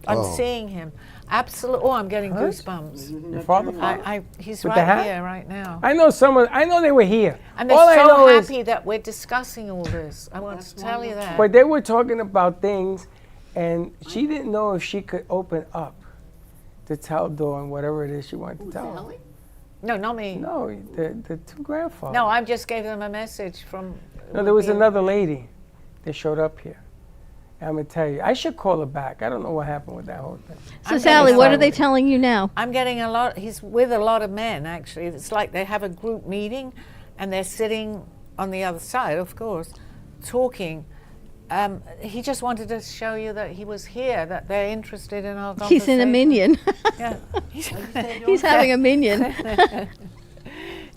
I'm Oh. seeing him. Absolutely. Oh, I'm getting Hers? goosebumps. He was an Your father? attorney. He's With the right hat? here right now. I know someone. I know they were here. And they're All I know so is, happy that we're discussing all this. I want to tell you that. but they were talking about things, and she didn't know if she could open up to tell Dawn whatever it is she wanted to Who's tell her. Sally? No, not me. No, the two grandfathers. No, I just gave them a message from. No, there was another lady that showed up here. And I'm gonna tell you, I should call her back. I don't know what happened with that whole thing. So I'm Sally, getting what are some- they telling you now? I'm getting a lot. He's with a lot of men, actually. It's like they have a group meeting, and they're sitting on the other side, of course, talking. He just wanted to show you that he was here, that they're interested in our conversation. He's in a minion. Yeah. He's having a minion.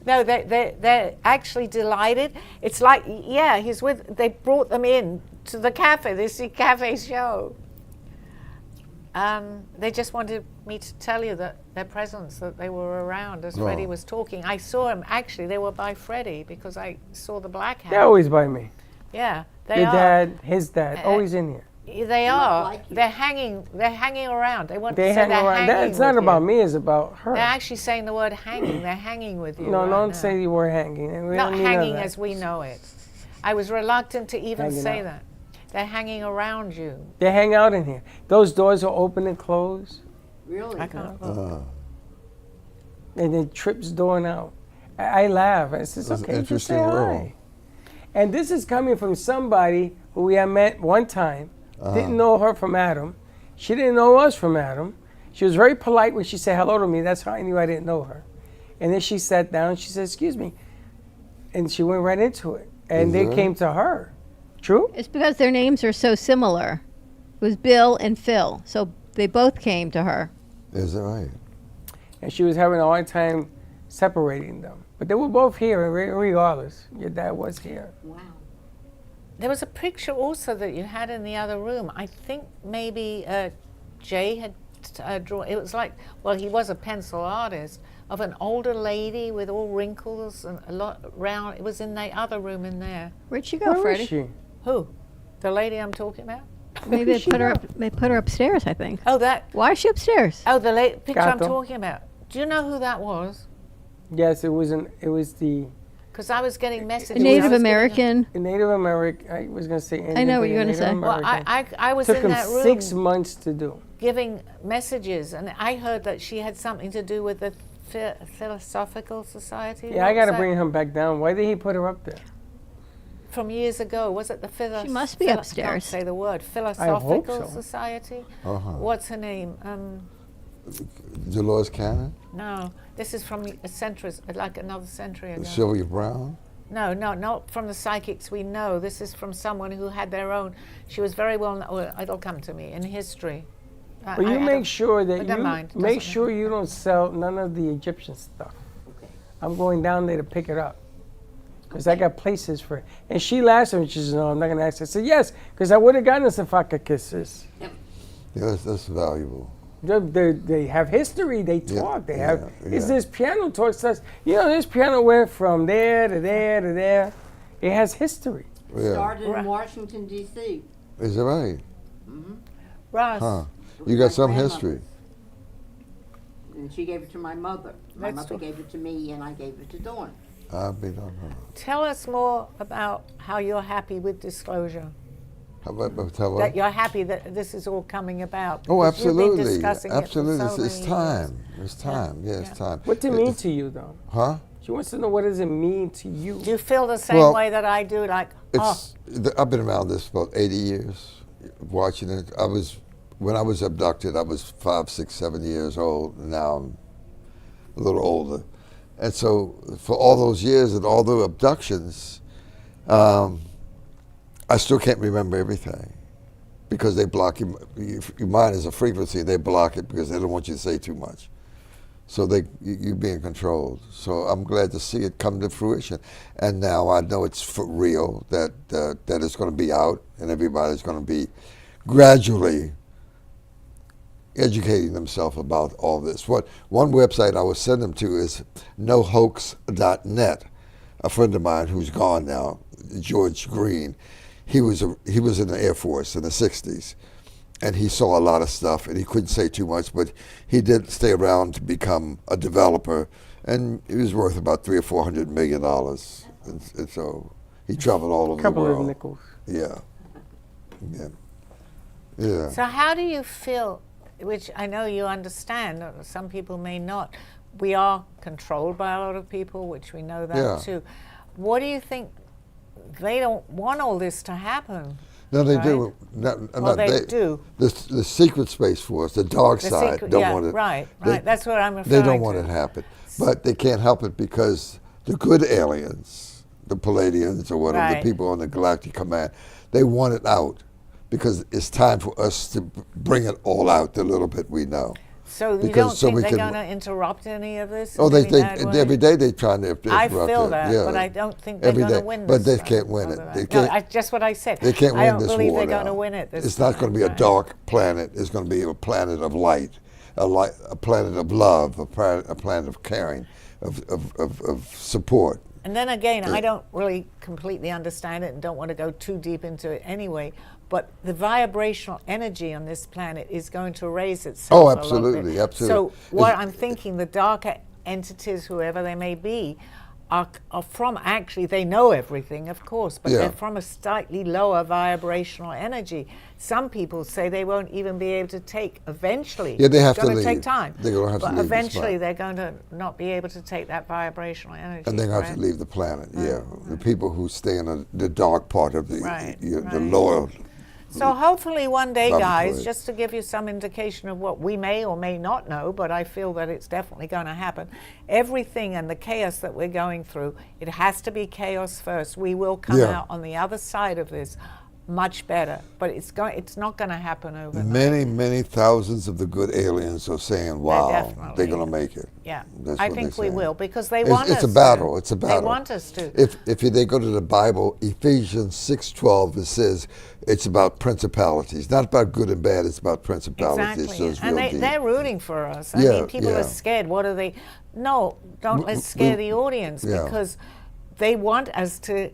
No, they're actually delighted. It's like, yeah, they brought them in to the cafe, this cafe show. They just wanted me to tell you that their presence, that they were around as Freddie Oh. was talking. I saw him, actually, they were by Freddie because I saw the black hat. They're always by me. Yeah, they Your are. dad, his dad, always in here. They are. like you. They're hanging around. They want They to say hang they're around. hanging It's not with about you. me, it's about her. They're actually saying the word hanging. They're hanging with you. No, right don't now. say you were hanging. And we Not don't need none of hanging that. as we know it. I was reluctant to even Hanging say out. that. They're hanging around you. They hang out in here. Those doors are open and closed. Really? I can't. and then trips Dawn out. I laugh. I says, That's an okay, just say interesting hi. world. And this is coming from somebody who we had met one time, didn't know her from Adam. She didn't know us from Adam. She was very polite when she said hello to me. That's how I knew I didn't know her. And then she sat down and she said, excuse me. And she went right into it. And they came to her. True? It's because their names are so similar. It was Bill and Phil. So they both came to her. Is that right? And she was having a hard time separating them. But they were both here, regardless. Your dad was here. Wow. There was a picture also that you had in the other room. I think maybe Jay had drawn. It was like, well, he was a pencil artist, of an older lady with all wrinkles and a lot round. It was in the other room in there. Where'd she go, Where Freddie? is she? Who? The lady I'm talking about? Maybe they put her up. They put her upstairs, I think. Oh, that. Why is she upstairs? Oh, the picture I'm Gato. talking about. Do you know who that was? Yes, it was the Because I was getting messages. A Native I was American. Native American. I was going to say Indian. I know what but you're gonna Native say. Well, American. I was Took in him that room 6 months to do. giving messages, and I heard that she had something to do with the Philosophical Society. Yeah, What I got to was bring that? him back down. Why did he put her up there? From years ago. Was it the She must be I can't upstairs. say the word. Philosophical so. Society? Uh-huh. What's her name? Dolores Cannon? No, this is from a century, like another century ago. Sylvia Brown? No, not from the psychics we know. This is from someone who had their own. She was very well known. Well, it'll come to me in history. But you I make don't- sure that but never you mind, make doesn't sure you don't sell none of the Egyptian stuff. Okay. I'm going down there to pick it up because I got places for it. And she laughed at me. She said, "No, I'm not going to ask." I said, "Yes, because I would have gotten us if I could kisses." Yeah, that's valuable. They have history. They Yeah, talk. They yeah, have. It's yeah. this piano talks us. You know, this piano went from there to there to there. It has history. Yeah. Started Right. in Washington, D.C. Is that right? Russ, Huh. with You my got some grandmother. history. And she gave it to my mother. My Let's mother talk- gave it to me, and I gave it to Dawn. I've been on her. tell us more about how you're happy with disclosure. How about tell That what? you're happy that this is all coming about. Oh, because you've been absolutely. discussing it for Absolutely. so It's many time. It's time. Yeah, yeah. it's time. What does it mean to you, though? Huh? She wants to know what does it mean to you. years. Do you feel the same Well, way that I do? Like, oh, I've been around this about 80 years, watching it. When I was abducted, I was 5, 6, 7 years old. And now I'm a little older. And so for all those years and all the abductions, I still can't remember everything because they block your mind is a frequency. They block it because they don't want you to say too much. So you're being controlled. So I'm glad to see it come to fruition. And now I know it's for real, that it's going to be out and everybody's going to be gradually educating themselves about all this. One website I will send them to is nohoax.net. A friend of mine who's gone now, George Green, he was in the Air Force in the 60s. And he saw a lot of stuff, and he couldn't say too much, but he did stay around to become a developer, and he was worth about $300 or $400 million. And so he traveled all over A couple the world. of nickels. Yeah, yeah, yeah. so how do you feel? Which I know you understand. Some people may not. We are controlled by a lot of people, which we know that Yeah. too. What do you think? They don't want all this to happen. No, they Right? do. Well, they do. The secret space force, the dark The side, secret- don't yeah, want it. right. they- That's what I'm referring They don't to. want it to happen, but they can't help it because the good aliens, the Palladians or whatever, Right. the people on the Galactic Command, they want it out because it's time for us to bring it all out. The little bit we know. So you Because- don't so think we they're can- going to interrupt any of this? Oh, in any bad way? every day they're trying to interrupt I feel it. that, Yeah. but I don't think they're Every going to day. win But this. they can't win it. They No, can't- just what I said. They can't I win don't this believe war they're now. going to win it. This It's not time, going to be a right. dark planet. It's going to be a planet of light, a planet of love, a planet of caring, of support. And then again, I don't really completely understand it and don't want to go too deep into it anyway, but the vibrational energy on this planet is going to raise itself. Oh, a lot absolutely, bit. absolutely. So what It's- I'm thinking, the darker entities, whoever they may be, are from, actually, they know everything, of course, but they're from a slightly lower vibrational energy. Some people say they won't even be able to take, eventually. Yeah, they have it's to going leave. to take time. They're going to have to leave. Eventually, they're going to not be able to take that vibrational energy. And they're going to have to leave the planet, The people who stay in the dark part of the lower. So hopefully one day, guys, just to give you some indication of what we may or may not know, but I feel that it's definitely going to happen, everything and the chaos that we're going through, it has to be chaos first. We will come out on the other side of this much better, but it's not going to happen overnight. Many thousands of the good aliens are saying, wow, they're going to make it. Yeah, That's I what think they're we saying. will, because they want us to. It's a battle. It's a battle. They want us to. If they go to the Bible, Ephesians 6:12, it says it's about principalities. Not about good and bad, it's about principalities. Exactly. So it's and real deep. they're rooting for us. I mean, people are scared. What are they? No, let's scare the audience, because they want us to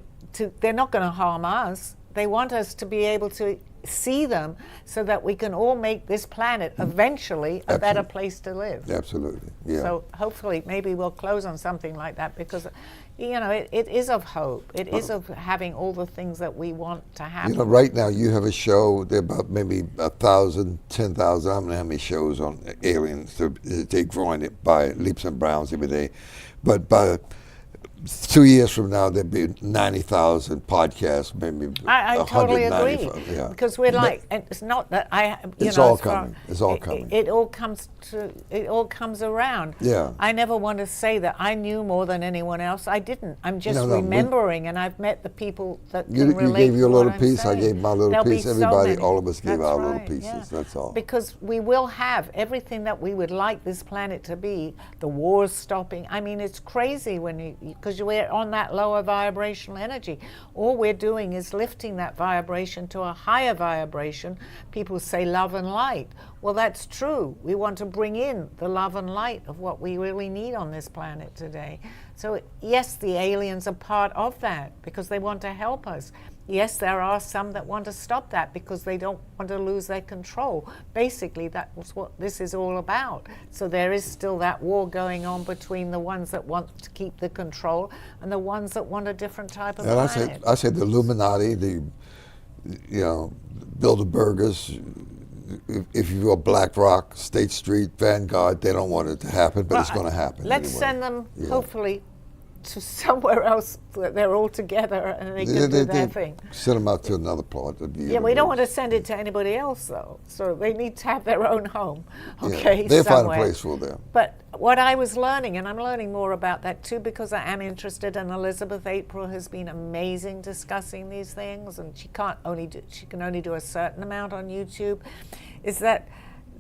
they're not going to harm us. They want us to be able to see them so that we can all make this planet eventually a better place to live. Absolutely, yeah. So hopefully maybe we'll close on something like that, because it is of hope. It is of having all the things that we want to happen. Right now you have a show, there are about maybe 1,000, 10,000, I don't know how many shows on aliens. They're growing it by leaps and bounds every day. But by 2 years from now, there'll be 90,000 podcasts, maybe. I totally agree. Yeah. Because we're like, and it's not that it's all coming. It's all coming. It all comes around. Yeah. I never want to say that I knew more than anyone else. I didn't. I'm just remembering, and I've met the people that can relate. You gave your to little what piece. I'm I gave my little There'll piece. be Everybody, so all of us gave That's our right, little pieces. yeah. That's all. Because we will have everything that we would like this planet to be. The wars stopping. I mean, it's crazy because we're on that lower vibrational energy. All we're doing is lifting that vibration to a higher vibration. People say love and light. Well, that's true. We want to bring in the love and light of what we really need on this planet today. So yes, the aliens are part of that because they want to help us. Yes, there are some that want to stop that because they don't want to lose their control. Basically, that's what this is all about. So there is still that war going on between the ones that want to keep the control and the ones that want a different type of planet. I say the Illuminati, Bilderbergers, if you will, BlackRock, State Street, Vanguard, they don't want it to happen, but it's going to happen. Let's send them, hopefully, to somewhere else that they're all together and they can do their thing. Send them out to another part of the universe. We don't want to send it to anybody else, though. So they need to have their own home, okay, they'll somewhere. find a place for them. But what I was learning, and I'm learning more about that too because I am interested, and Elizabeth April has been amazing discussing these things, and she can only do a certain amount on YouTube, is that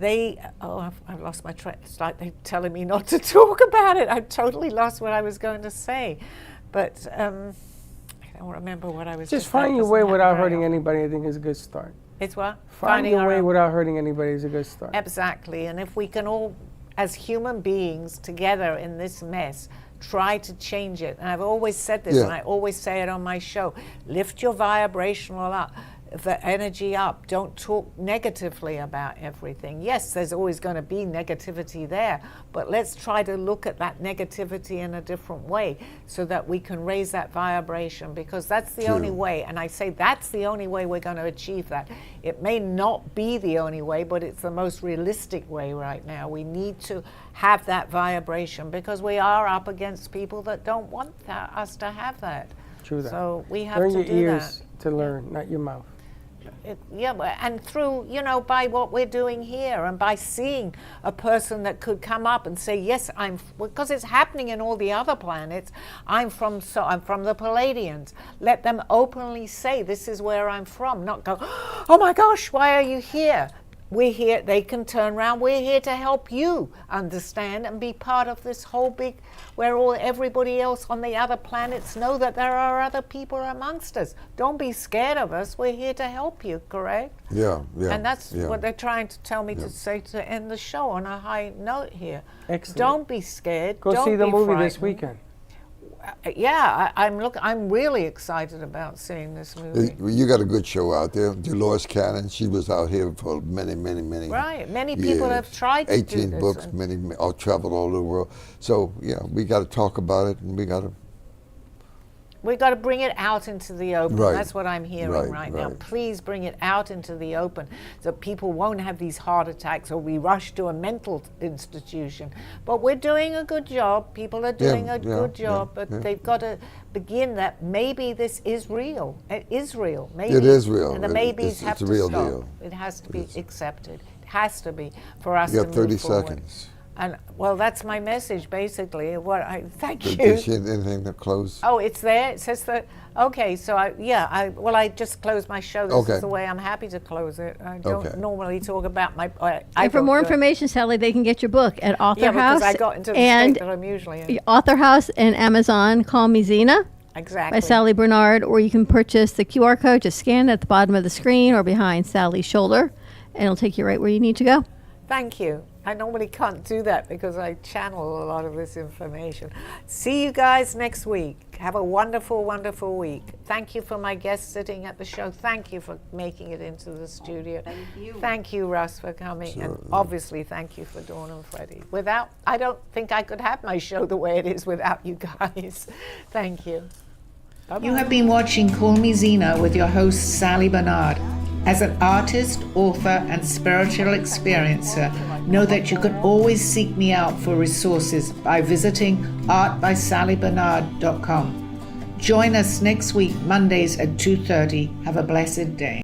I've lost my track. It's like they're telling me not to talk about it. I totally lost what I was going to say. But I don't remember what I was just find your way without hurting anybody, I think is a good start. It's what? Finding your way without hurting anybody is a good start. Exactly. And if we can all, as human beings, together in this mess, try to change it. And I've always said this, and I always say it on my show, lift your vibrational up. The energy up. Don't talk negatively about everything. Yes, there's always going to be negativity there, but let's try to look at that negativity in a different way so that we can raise that vibration, because that's the only way, and I say that's the only way we're going to achieve that. It may not be the only way, but it's the most realistic way right now. We need to have that vibration because we are up against people that don't want us to have that. True that. So we have Learn to your do ears that. to learn, not your mouth. And through, by what we're doing here and by seeing a person that could come up and say, yes, because it's happening in all the other planets, I'm from the Palladians. Let them openly say, this is where I'm from, not go, oh my gosh, why are you here? We're here, they can turn around, we're here to help you understand and be part of this whole big, where everybody else on the other planets know that there are other people amongst us. Don't be scared of us, we're here to help you, correct? Yeah. And that's what they're trying to tell me to say to end the show on a high note here. Excellent. Don't be scared, Go don't see the be movie frightened. this weekend. I'm really excited about seeing this movie. You got a good show out there. Dolores Cannon, she was out here for many Right, many years. people have tried to do this. 18 books, many all traveled all over the world. So, we got to talk about it, and we got to we got to bring it out into the open. Right. That's what I'm hearing right now. Right. Please bring it out into the open so people won't have these heart attacks or we rush to a mental institution. But we're doing a good job. People are doing a good job, but they've got to begin that maybe this is real. It is real. Maybe, it is real. And the maybes have it's a to real stop. deal. It has to be accepted. It has to be for us You to have 30 move forward. seconds. And well, that's my message basically. Thank you. Did you have anything to close? Oh, it's there. It says that. Okay, so I just closed my show. This is the way I'm happy to close it. I don't normally talk about my. And for more information, Sally, they can get your book at Author House. Because I got into the and state that I'm usually in. Author House and Amazon. Call Me Zena. Exactly. By Sally Barnard, or you can purchase the QR code. Just scan it at the bottom of the screen or behind Sally's shoulder, and it'll take you right where you need to go. Thank you. I normally can't do that because I channel a lot of this information. See you guys next week. Have a wonderful, wonderful week. Thank you for my guests sitting at the show. Thank you for making it into the studio. Thank you. Thank you, Russ, for coming. Sure. And obviously, thank you for Dawn and Freddie. I don't think I could have my show the way it is without you guys. Thank you. Bye-bye. You have been watching Call Me Zena with your host, Sally Barnard. As an artist, author, and spiritual experiencer, know that you can always seek me out for resources by visiting artbysallybarnard.com. Join us next week, Mondays at 2:30. Have a blessed day.